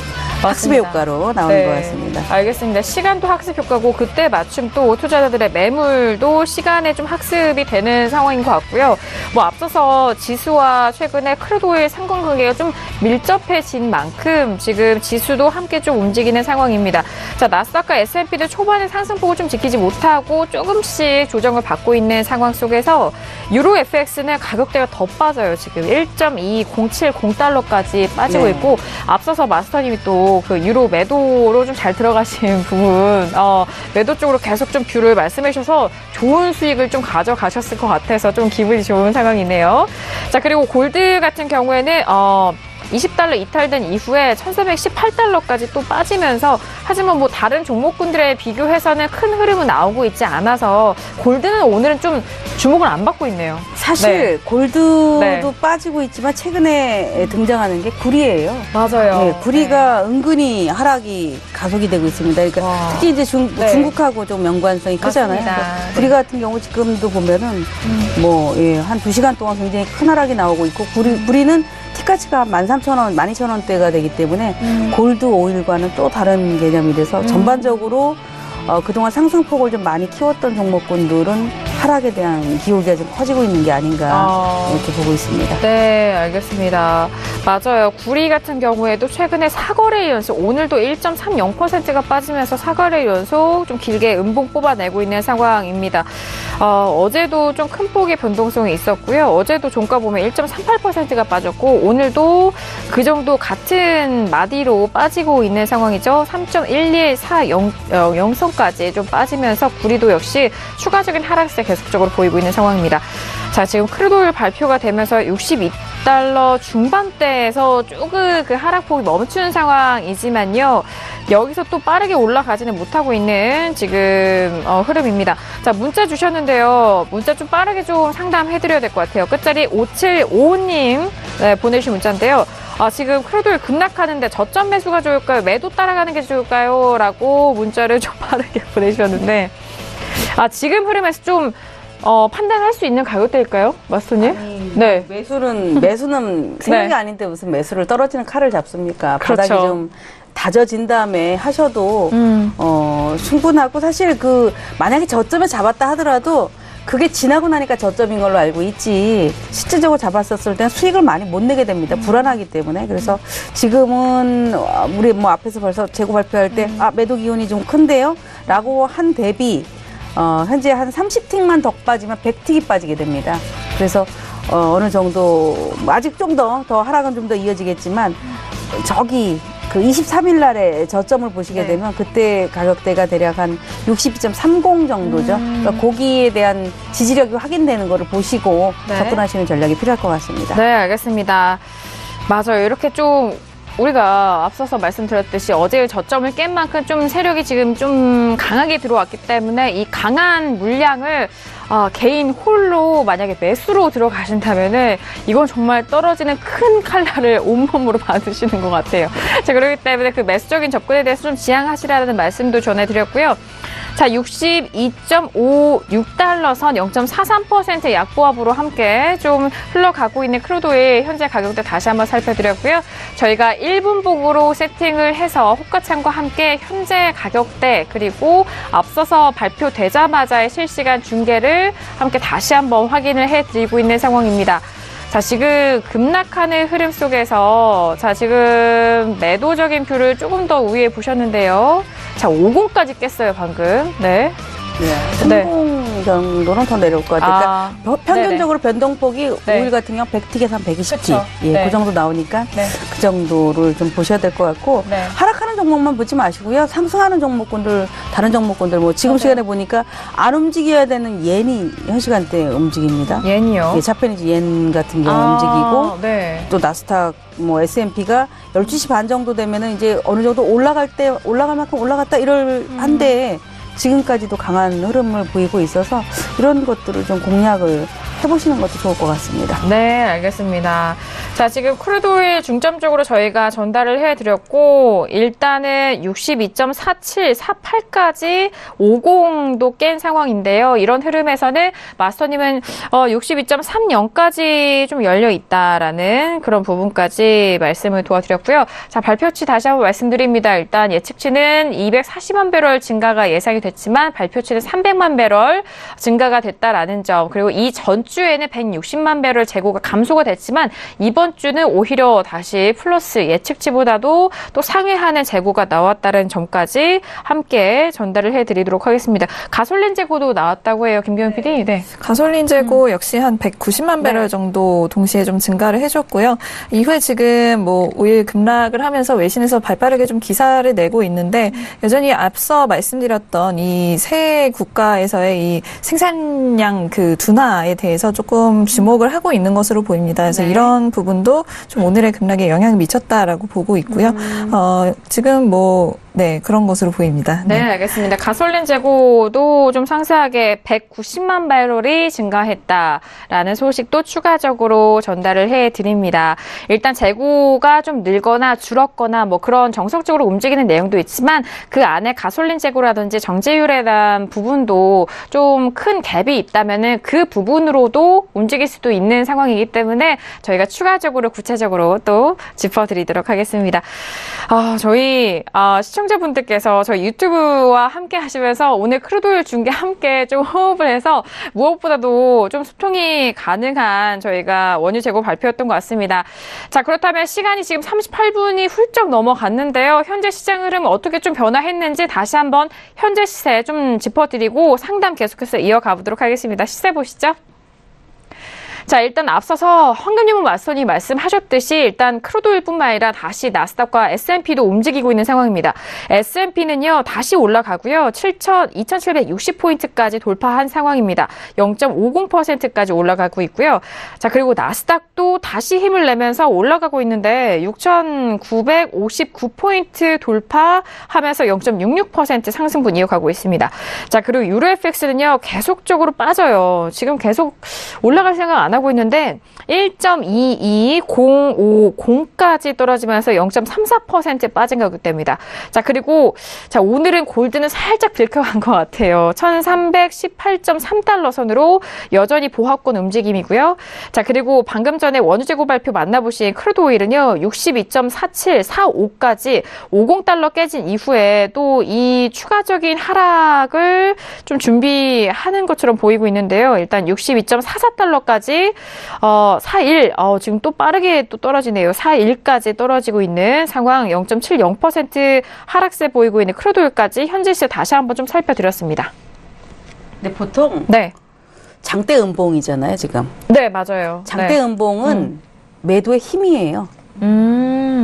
학습의 맞습니다. 효과로 나오는 것 같습니다. 알겠습니다. 시간도 학습 효과고 그때 맞춤 또 투자자들의 매물도 시간에 좀 학습이 되는 상황인 것 같고요. 뭐 앞서서 지수와 최근에 크루드오일 상관관계가 좀 밀접해진 만큼 지금 지수도 함께 좀 움직이는 상황입니다. 자, 나스닥과 S&P도 초반에 상승폭을 좀 지키지 못하고 조금씩 조정을 받고 있는 상황 속에서 유로 FX는 가격대가 더 빠져요. 지금 1.2070달러까지 빠지고 네. 있고 앞서서 마스터님이 또 그 유로 매도로 좀 잘 들어가신 부분, 매도 쪽으로 계속 좀 뷰를 말씀해 주셔서 좋은 수익을 좀 가져가셨을 것 같아서 좀 기분이 좋은 상황이네요. 자, 그리고 골드 같은 경우에는, 20달러 이탈된 이후에 1418달러까지 또 빠지면서 하지만 뭐 다른 종목군들에 비교해서는 큰 흐름은 나오고 있지 않아서 골드는 오늘은 좀 주목을 안 받고 있네요. 사실 골드도 네. 빠지고 있지만 최근에 등장하는 게 구리예요. 맞아요. 네, 구리가 은근히 하락이 가속이 되고 있습니다. 그러니까 특히 이제 중국하고 좀 연관성이 크잖아요. 맞습니다. 그러니까 구리 같은 경우 지금도 보면은 한 2시간 동안 굉장히 큰 하락이 나오고 있고 구리는 티가치가 13,000원, 12,000원대가 되기 때문에 골드 오일과는 또 다른 개념이 돼서 전반적으로 그동안 상승폭을 좀 많이 키웠던 종목군들은 하락에 대한 기울기가 좀 커지고 있는 게 아닌가 이렇게 보고 있습니다. 네, 알겠습니다. 맞아요. 구리 같은 경우에도 최근에 4거래 연속, 오늘도 1.30%가 빠지면서 4거래 연속 좀 길게 음봉 뽑아내고 있는 상황입니다. 어제도 좀 큰 폭의 변동성이 있었고요. 어제도 종가 보면 1.38%가 빠졌고 오늘도 그 정도 같은 마디로 빠지고 있는 상황이죠. 3.11400선까지 좀 빠지면서 구리도 역시 추가적인 하락세 계속적으로 보이고 있는 상황입니다. 자, 지금 크루드오일 발표가 되면서 62달러 중반대에서 조금 그 하락폭이 멈추는 상황이지만요. 여기서 또 빠르게 올라가지는 못하고 있는 지금 흐름입니다. 자, 문자 주셨는데요. 문자 좀 빠르게 좀 상담해드려야 될 것 같아요. 끝자리 5755님 보내주신 문자인데요. 지금 크루드오일 급락하는데 저점 매수가 좋을까요? 매도 따라가는 게 좋을까요? 라고 문자를 좀 빠르게 보내주셨는데 지금 흐름에서 좀 판단할 수 있는 가격대일까요? 마스터님? 네. 매수는 생각이 네. 아닌데 무슨 매수를 떨어지는 칼을 잡습니까? 그렇죠. 바닥이 좀 다져진 다음에 하셔도 충분하고 사실 만약에 저점에 잡았다 하더라도 그게 지나고 나니까 저점인 걸로 알고 있지 실질적으로 잡았었을 때는 수익을 많이 못 내게 됩니다. 불안하기 때문에. 그래서 지금은 우리 뭐 앞에서 벌써 재고 발표할 때 매도 기온이 좀 큰데요? 라고 한 대비 현재 한 30틱만 더 빠지면 100틱이 빠지게 됩니다. 그래서 어느 정도 아직 좀 더 하락은 좀 더 이어지겠지만 저기 그 23일 날에 저점을 보시게 되면 그때 가격대가 대략 한 62.30 정도죠. 그러니까 거기에 대한 지지력이 확인되는 거를 보시고 접근하시는 전략이 필요할 것 같습니다. 네, 알겠습니다. 맞아요. 이렇게 좀 우리가 앞서서 말씀드렸듯이 어제 저점을 깬 만큼 좀 세력이 지금 좀 강하게 들어왔기 때문에 이 강한 물량을 개인 홀로 만약에 매수로 들어가신다면은 이건 정말 떨어지는 큰 칼날을 온몸으로 받으시는 것 같아요. 자, 그렇기 때문에 그 매수적인 접근에 대해서 좀 지양하시라는 말씀도 전해드렸고요. 자, 62.56달러 선 0.43% 약보합으로 함께 좀 흘러가고 있는 크루드오일 현재 가격대 다시 한번 살펴드렸고요. 저희가 1분봉으로 세팅을 해서 호가창과 함께 현재 가격대 그리고 앞서서 발표되자마자의 실시간 중계를 함께 다시 한번 확인을 해드리고 있는 상황입니다. 자, 지금 급락하는 흐름 속에서 지금 매도적인 뷰를 조금 더 우위에 보셨는데요. 자, 50까지 깼어요, 방금. 네. 네. 30 정도는 더 내려올 것 같아요. 그러니까 평균적으로 변동폭이 오일 같은 경우 100틱에서 한 120틱. 그 정도 나오니까 그 정도를 좀 보셔야 될 것 같고 하락하는 종목만 보지 마시고요. 상승하는 종목군들, 다른 종목군들 뭐 지금 시간에 보니까 안 움직여야 되는 옌이 현 시간대에 움직입니다. 옌이요? 예, 자페니즈 옌 같은 경우 움직이고 네. 또 나스닥 뭐 S&P가 12시 반 정도 되면은 이제 어느 정도 올라갈 만큼 올라갔다 이럴 한데 지금까지도 강한 흐름을 보이고 있어서 이런 것들을 좀 공략을 해보시는 것도 좋을 것 같습니다. 네, 알겠습니다. 자, 지금 크루드오일 중점적으로 저희가 전달을 해드렸고 일단은 62.4748까지 50도 깬 상황인데요. 이런 흐름에서는 마스터님은 62.30까지 좀 열려 있다라는 그런 부분까지 말씀을 도와드렸고요. 자, 발표치 다시 한번 말씀드립니다. 일단 예측치는 240만 배럴 증가가 예상이 됐지만 발표치는 300만 배럴 증가가 됐다라는 점, 그리고 이 전주에는 160만 배럴 재고가 감소가 됐지만 이번 주는 오히려 다시 플러스 예측치보다도 또 상회하는 재고가 나왔다는 점까지 함께 전달을 해드리도록 하겠습니다. 가솔린 재고도 나왔다고 해요, 김경현 PD. 네. 가솔린 재고 역시 한 190만 배럴 정도 동시에 좀 증가를 해줬고요. 이후에 지금 뭐 오일 급락을 하면서 외신에서 발빠르게 좀 기사를 내고 있는데 여전히 앞서 말씀드렸던 이 세 국가에서의 이 생산량 그 둔화에 대해서 조금 주목을 하고 있는 것으로 보입니다. 그래서 이런 부분도 좀 오늘의 급락에 영향을 미쳤다라고 보고 있고요. 지금 네, 그런 것으로 보입니다. 네, 알겠습니다. 가솔린 재고도 좀 상세하게 190만 배럴이 증가했다라는 소식도 추가적으로 전달을 해드립니다. 일단 재고가 좀 늘거나 줄었거나 뭐 그런 정석적으로 움직이는 내용도 있지만 그 안에 가솔린 재고라든지 정제율에 대한 부분도 좀 큰 갭이 있다면은 그 부분으로도 움직일 수도 있는 상황이기 때문에 저희가 추가적으로 구체적으로 또 짚어드리도록 하겠습니다. 저희 시청자분들께서 저희 유튜브와 함께 하시면서 오늘 크루드오일 중계 함께 좀 호흡을 해서 무엇보다도 좀 소통이 가능한 저희가 원유 재고 발표였던 것 같습니다. 자, 그렇다면 시간이 지금 38분이 훌쩍 넘어갔는데요. 현재 시장 흐름 어떻게 좀 변화했는지 다시 한번 현재 시세 좀 짚어드리고 상담 계속해서 이어가 보도록 하겠습니다. 시세 보시죠. 자, 일단 앞서서 황금유무 마스터님 말씀하셨듯이 일단 크루드오일뿐만 아니라 다시 나스닥과 S&P도 움직이고 있는 상황입니다. S&P는요 다시 올라가고요. 2760포인트까지 돌파한 상황입니다. 0.50%까지 올라가고 있고요. 자, 그리고 나스닥도 다시 힘을 내면서 올라가고 있는데 6959포인트 돌파하면서 0.66% 상승분 이어가고 있습니다. 자, 그리고 유로FX는요 계속적으로 빠져요. 지금 계속 올라갈 생각 안 하고 있는데 1.22050까지 떨어지면서 0.34% 빠진 가격대입니다. 자, 그리고 오늘은 골드는 살짝 들켜간 것 같아요. 1318.3달러 선으로 여전히 보합권 움직임이고요. 자, 그리고 방금 전에 원유 재고 발표 만나보신 크루드 오일은요 62.4745까지 50달러 깨진 이후에 또 이 추가적인 하락을 좀 준비하는 것처럼 보이고 있는데요. 일단 62.44달러까지 4일 지금 또 빠르게 또 떨어지네요. 4일까지 떨어지고 있는 상황, 0.70% 하락세 보이고 있는 크루드 오일까지 현재 시세 다시 한번 좀 살펴드렸습니다. 근데 보통 네. 장대 음봉이잖아요, 지금. 네, 맞아요. 장대 네. 음봉은 매도의 힘이에요.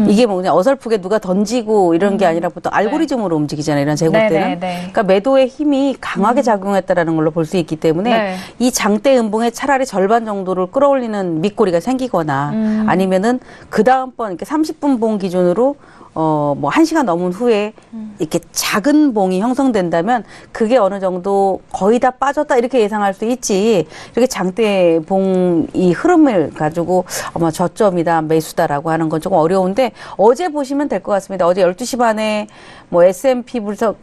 이게 뭐 그냥 어설프게 누가 던지고 이런 게 아니라 보통 알고리즘으로 움직이잖아요, 이런 재고 때는. 그러니까 매도의 힘이 강하게 작용했다라는 걸로 볼 수 있기 때문에 이 장대 음봉의 차라리 절반 정도를 끌어올리는 밑꼬리가 생기거나 아니면은 그 다음번 이렇게 30분 봉 기준으로 뭐 1시간 넘은 후에 이렇게 작은 봉이 형성된다면 그게 어느 정도 거의 다 빠졌다 이렇게 예상할 수 있지, 이렇게 장대 봉 이 흐름을 가지고 저점이다 매수다라고 하는 건 조금 어려운데, 어제 보시면 될 것 같습니다. 어제 12시 반에 뭐 S&P부터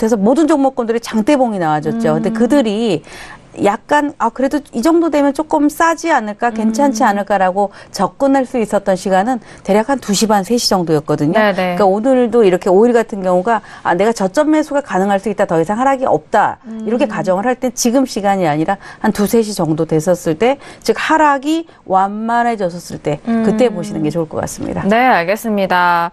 해서 모든 종목군들이 장대봉이 나와줬죠. 근데 그들이 약간 그래도 이 정도 되면 조금 싸지 않을까, 괜찮지 않을까라고 접근할 수 있었던 시간은 대략 한 2시 반, 3시 정도였거든요. 그러니까 오늘도 이렇게 오일 같은 경우가 내가 저점 매수가 가능할 수 있다, 더 이상 하락이 없다 이렇게 가정을 할 때 지금 시간이 아니라 한 2, 3시 정도 됐었을 때, 즉 하락이 완만해졌었을 때 그때 보시는 게 좋을 것 같습니다. 네, 알겠습니다.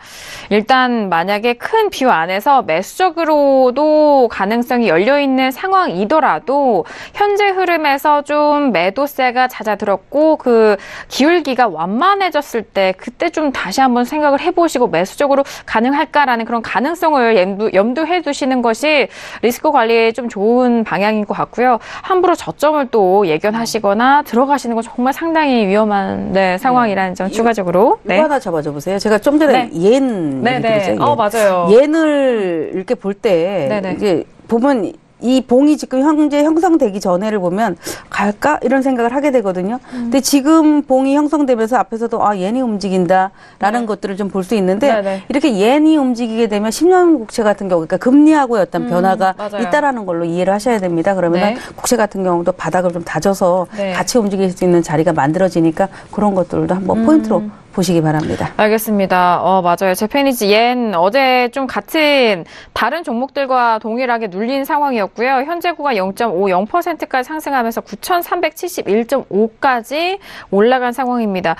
일단 만약에 큰 뷰 안에서 매수적으로도 가능성이 열려있는 상황이더라도 현재 흐름에서 좀 매도세가 잦아들었고 그 기울기가 완만해졌을 때 그때 좀 다시 한번 생각을 해보시고 매수적으로 가능할까라는 그런 가능성을 염두해 두시는 것이 리스크 관리에 좀 좋은 방향인 것 같고요. 함부로 저점을 또 예견하시거나 들어가시는 건 정말 상당히 위험한 상황이라는 점 추가적으로. 이거 하나 잡아줘 보세요. 제가 좀 전에 옌 얘기 들었죠. 맞아요. 옌을 이렇게 볼 때 이제 보면 이 봉이 지금 현재 형성되기 전에를 보면 갈까? 이런 생각을 하게 되거든요. 근데 지금 봉이 형성되면서 앞에서도 옌이 움직인다라는 것들을 좀 볼 수 있는데 이렇게 옌이 움직이게 되면 10년 국채 같은 경우 그러니까 금리하고의 어떤 변화가 있다라는 걸로 이해를 하셔야 됩니다. 그러면 국채 같은 경우도 바닥을 좀 다져서 같이 움직일 수 있는 자리가 만들어지니까 그런 것들도 한번 포인트로 보시기 바랍니다. 알겠습니다. 맞아요. 제페니즈 옌 어제 좀 같은 다른 종목들과 동일하게 눌린 상황이었고요. 현재 구간 0.50%까지 상승하면서 9,371.5까지 올라간 상황입니다.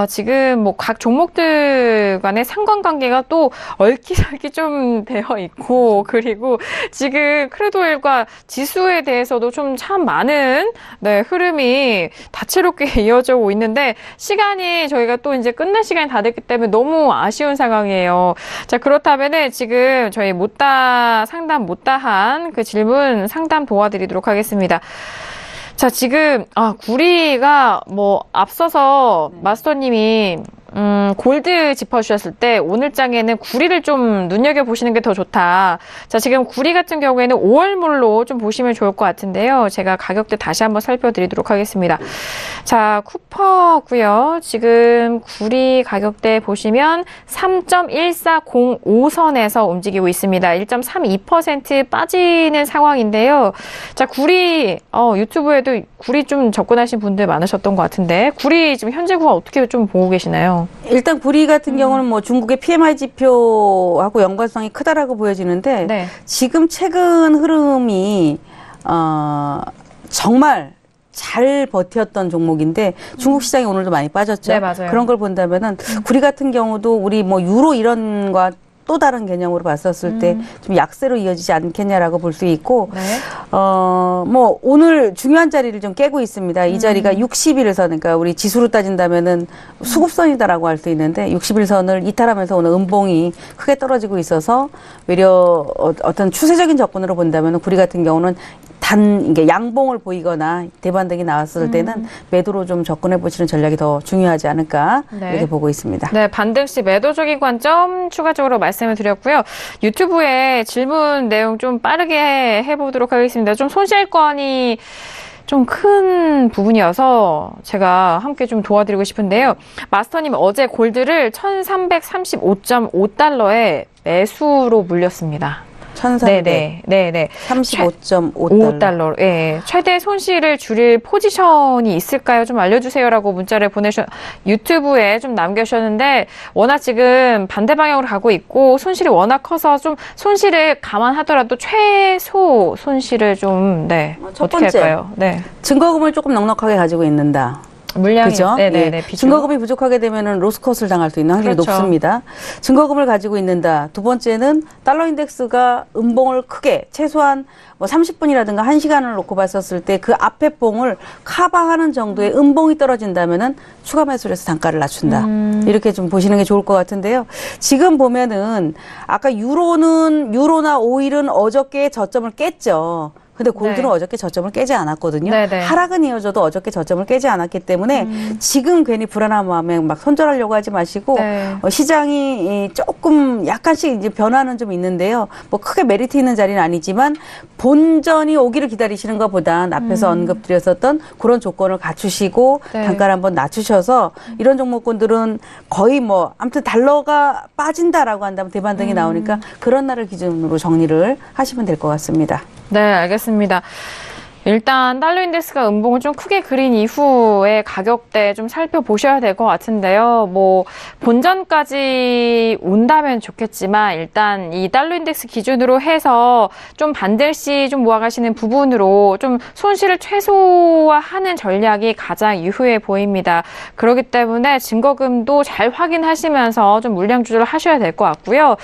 지금 뭐 각 종목들 간의 상관관계가 또 얽히설키 좀 되어 있고 그리고 지금 크루드오일과 지수에 대해서도 좀 참 많은 흐름이 다채롭게 이어져 오고 있는데 시간이 저희가 또 이제 끝날 시간이 다 됐기 때문에 너무 아쉬운 상황이에요. 자, 그렇다면은 지금 저희 상담 못다한 그 질문 상담 도와드리도록 하겠습니다. 자, 지금 구리가 뭐 앞서서 마스터님이 골드 짚어주셨을 때 오늘 장에는 구리를 좀 눈여겨보시는 게 더 좋다. 자, 지금 구리 같은 경우에는 5월물로 좀 보시면 좋을 것 같은데요. 제가 가격대 다시 한번 살펴드리도록 하겠습니다. 자, 쿠퍼고요. 지금 구리 가격대 보시면 3.1405선에서 움직이고 있습니다. 1.32% 빠지는 상황인데요. 자, 구리 유튜브에도 구리 좀 접근하신 분들 많으셨던 것 같은데 구리 지금 현재 구간 어떻게 좀 보고 계시나요? 일단 구리 같은 경우는 뭐 중국의 PMI 지표하고 연관성이 크다라고 보여지는데 지금 최근 흐름이 정말 잘 버텼던 종목인데 중국 시장이 오늘도 많이 빠졌죠. 네, 맞아요. 그런 걸 본다면은 구리 같은 경우도 우리 뭐 유로 이런 거 또 다른 개념으로 봤었을 때 좀 약세로 이어지지 않겠냐라고 볼 수 있고 뭐 오늘 중요한 자리를 좀 깨고 있습니다. 이 자리가 60일선 그러니까 우리 지수로 따진다면은 수급선이다라고 할 수 있는데 60일선을 이탈하면서 오늘 음봉이 크게 떨어지고 있어서 외려 어떤 추세적인 접근으로 본다면 구리 같은 경우는 이게 양봉을 보이거나 대반등이 나왔을 때는 매도로 좀 접근해 보시는 전략이 더 중요하지 않을까 이렇게 보고 있습니다. 네, 반등 시 매도적인 관점 추가적으로 말씀을 드렸고요. 유튜브에 질문 내용 좀 빠르게 해보도록 하겠습니다. 좀 손실권이 좀 큰 부분이어서 제가 함께 좀 도와드리고 싶은데요. 마스터님 어제 골드를 1,335.5달러에 매수로 물렸습니다. 1,300. 네네. 35.5달러. 예. 최대 손실을 줄일 포지션이 있을까요? 좀 알려주세요라고 문자를 유튜브에 좀 남겨주셨는데, 워낙 지금 반대 방향으로 가고 있고, 손실이 워낙 커서 좀 손실을 감안하더라도 최소 손실을 좀, 첫 어떻게 번째, 할까요? 네. 증거금을 조금 넉넉하게 가지고 있는다. 물량이 그죠? 네네네. 증거금이 부족하게 되면은 로스컷을 당할 수 있는 확률이 높습니다. 증거금을 가지고 있는다. 두 번째는 달러 인덱스가 음봉을 크게 최소한 뭐 30분이라든가 1시간을 놓고 봤었을 때 그 앞에 봉을 커버하는 정도의 음봉이 떨어진다면은 추가 매수를 해서 단가를 낮춘다. 이렇게 좀 보시는 게 좋을 것 같은데요. 지금 보면은 아까 유로나 오일은 어저께 저점을 깼죠. 근데 골드는 어저께 저점을 깨지 않았거든요. 하락은 이어져도 어저께 저점을 깨지 않았기 때문에 지금 괜히 불안한 마음에 막 손절하려고 하지 마시고 시장이 조금 약간씩 이제 변화는 좀 있는데요. 뭐 크게 메리트 있는 자리는 아니지만 본전이 오기를 기다리시는 것보단 앞에서 언급드렸었던 그런 조건을 갖추시고 단가를 한번 낮추셔서 이런 종목군들은 거의 뭐 아무튼 달러가 빠진다라고 한다면 대반등이 나오니까 그런 날을 기준으로 정리를 하시면 될 것 같습니다. 네, 알겠습니다. 일단 달러 인덱스가 음봉을 좀 크게 그린 이후에 가격대 좀 살펴보셔야 될 것 같은데요. 뭐 본전까지 온다면 좋겠지만 일단 이 달러 인덱스 기준으로 해서 좀 반들시 좀 모아가시는 부분으로 좀 손실을 최소화하는 전략이 가장 유효해 보입니다. 그렇기 때문에 증거금도 잘 확인하시면서 좀 물량 조절을 하셔야 될 것 같고요.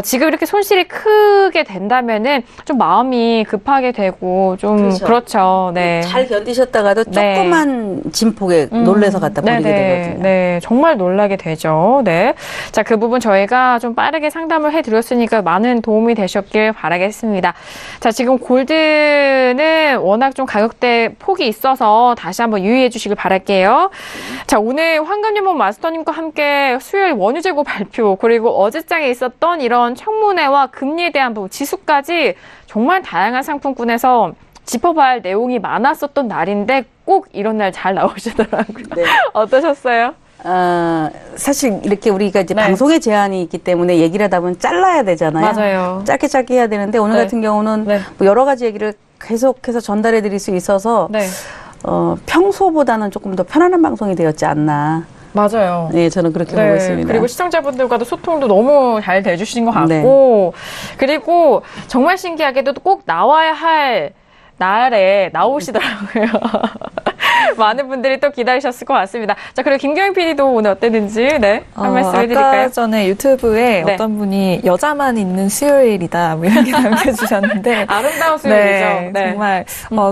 지금 이렇게 손실이 크게 된다면은 좀 마음이 급하게 되고 좀 그렇죠. 네. 잘 견디셨다가도 네. 조그만 진폭에 놀래서 갖다 버리게 되거든요. 네, 정말 놀라게 되죠. 네. 자, 그 부분 저희가 좀 빠르게 상담을 해드렸으니까 많은 도움이 되셨길 바라겠습니다. 자, 지금 골드는 워낙 좀 가격대 폭이 있어서 다시 한번 유의해 주시길 바랄게요. 자, 오늘 황금유목 마스터님과 함께 수요일 원유 재고 발표, 그리고 어제장에 있었던 이런 청문회와 금리에 대한 부분, 지수까지 정말 다양한 상품군에서 짚어봐야 할 내용이 많았었던 날인데 꼭 이런 날 잘 나오시더라고요. 네. 어떠셨어요? 사실 이렇게 우리가 이제 네. 방송에 제한이 있기 때문에 얘기를 하다 보면 잘라야 되잖아요. 맞아요. 짧게 해야 되는데 오늘 네. 같은 경우는 네. 뭐 여러 가지 얘기를 계속해서 전달해 드릴 수 있어서 네. 평소보다는 조금 더 편안한 방송이 되었지 않나. 맞아요. 네, 저는 그렇게 보고 있습니다. 그리고 시청자분들과도 소통도 너무 잘 돼주신 것 같고, 그리고 정말 신기하게도 꼭 나와야 할 날에 나오시더라고요. 많은 분들이 또 기다리셨을 것 같습니다. 자, 그리고 김경희 PD도 오늘 어땠는지, 한 말씀 해드릴까요? 아까 전에 유튜브에 네. 어떤 분이 여자만 있는 수요일이다, 뭐 이렇게 남겨주셨는데. 아름다운 수요일이죠. 네, 네. 정말.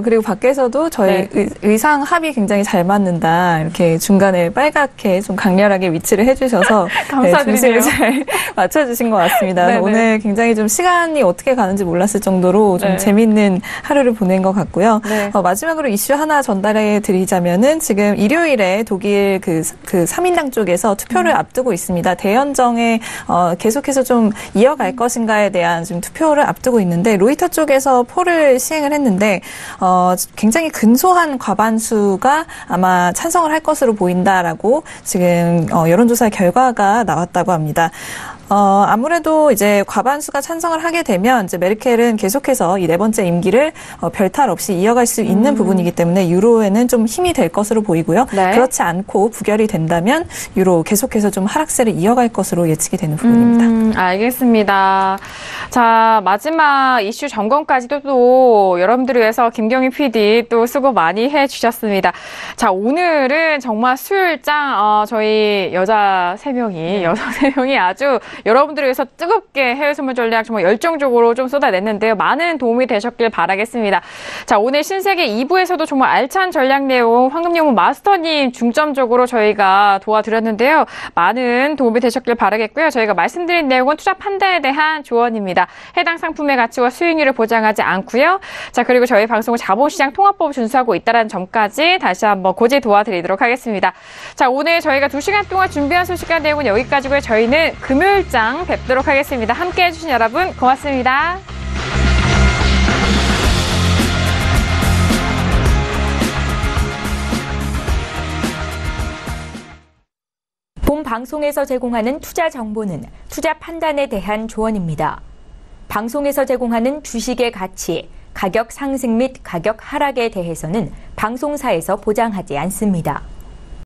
그리고 밖에서도 저희 의상 합이 굉장히 잘 맞는다, 이렇게 중간에 빨갛게 좀 강렬하게 위치를 해주셔서. 감사드리네요. 중심을 잘 맞춰주신 것 같습니다. 네네. 오늘 굉장히 좀 시간이 어떻게 가는지 몰랐을 정도로 좀 네. 재밌는 하루를 보낸 것 같고요. 네. 마지막으로 이슈 하나 전달해 드리자면은 지금 일요일에 독일 그 3인당 쪽에서 투표를 앞두고 있습니다. 대연정에 계속해서 좀 이어갈 것인가에 대한 지금 투표를 앞두고 있는데 로이터 쪽에서 폴을 시행을 했는데 굉장히 근소한 과반수가 아마 찬성을 할 것으로 보인다라고 지금 여론조사 결과가 나왔다고 합니다. 아무래도 이제 과반수가 찬성을 하게 되면 이제 메르켈은 계속해서 이 네 번째 임기를 별탈 없이 이어갈 수 있는 부분이기 때문에 유로에는 좀 힘이 될 것으로 보이고요. 네. 그렇지 않고 부결이 된다면 유로 계속해서 좀 하락세를 이어갈 것으로 예측이 되는 부분입니다. 알겠습니다. 자, 마지막 이슈 점검까지도 또 여러분들을 위해서 김경희 PD 또 수고 많이 해주셨습니다. 자, 오늘은 정말 수요일장 저희 여자 3명이 아주 여러분들을 위해서 뜨겁게 해외 선물 전략 정말 열정적으로 좀 쏟아냈는데요. 많은 도움이 되셨길 바라겠습니다. 자, 오늘 신세계 2부에서도 정말 알찬 전략 내용 황금유목 마스터님 중점적으로 저희가 도와드렸는데요. 많은 도움이 되셨길 바라겠고요. 저희가 말씀드린 내용은 투자 판단에 대한 조언입니다. 해당 상품의 가치와 수익률을 보장하지 않고요. 자, 그리고 저희 방송은 자본시장 통합법을 준수하고 있다는 점까지 다시 한번 고지 도와드리도록 하겠습니다. 자, 오늘 저희가 2시간 동안 준비한 소식과 내용은 여기까지고요. 저희는 금요일장 뵙도록 하겠습니다. 함께해 주신 여러분 고맙습니다. 본 방송에서 제공하는 투자 정보는 투자 판단에 대한 조언입니다. 방송에서 제공하는 주식의 가치, 가격 상승 및 가격 하락에 대해서는 방송사에서 보장하지 않습니다.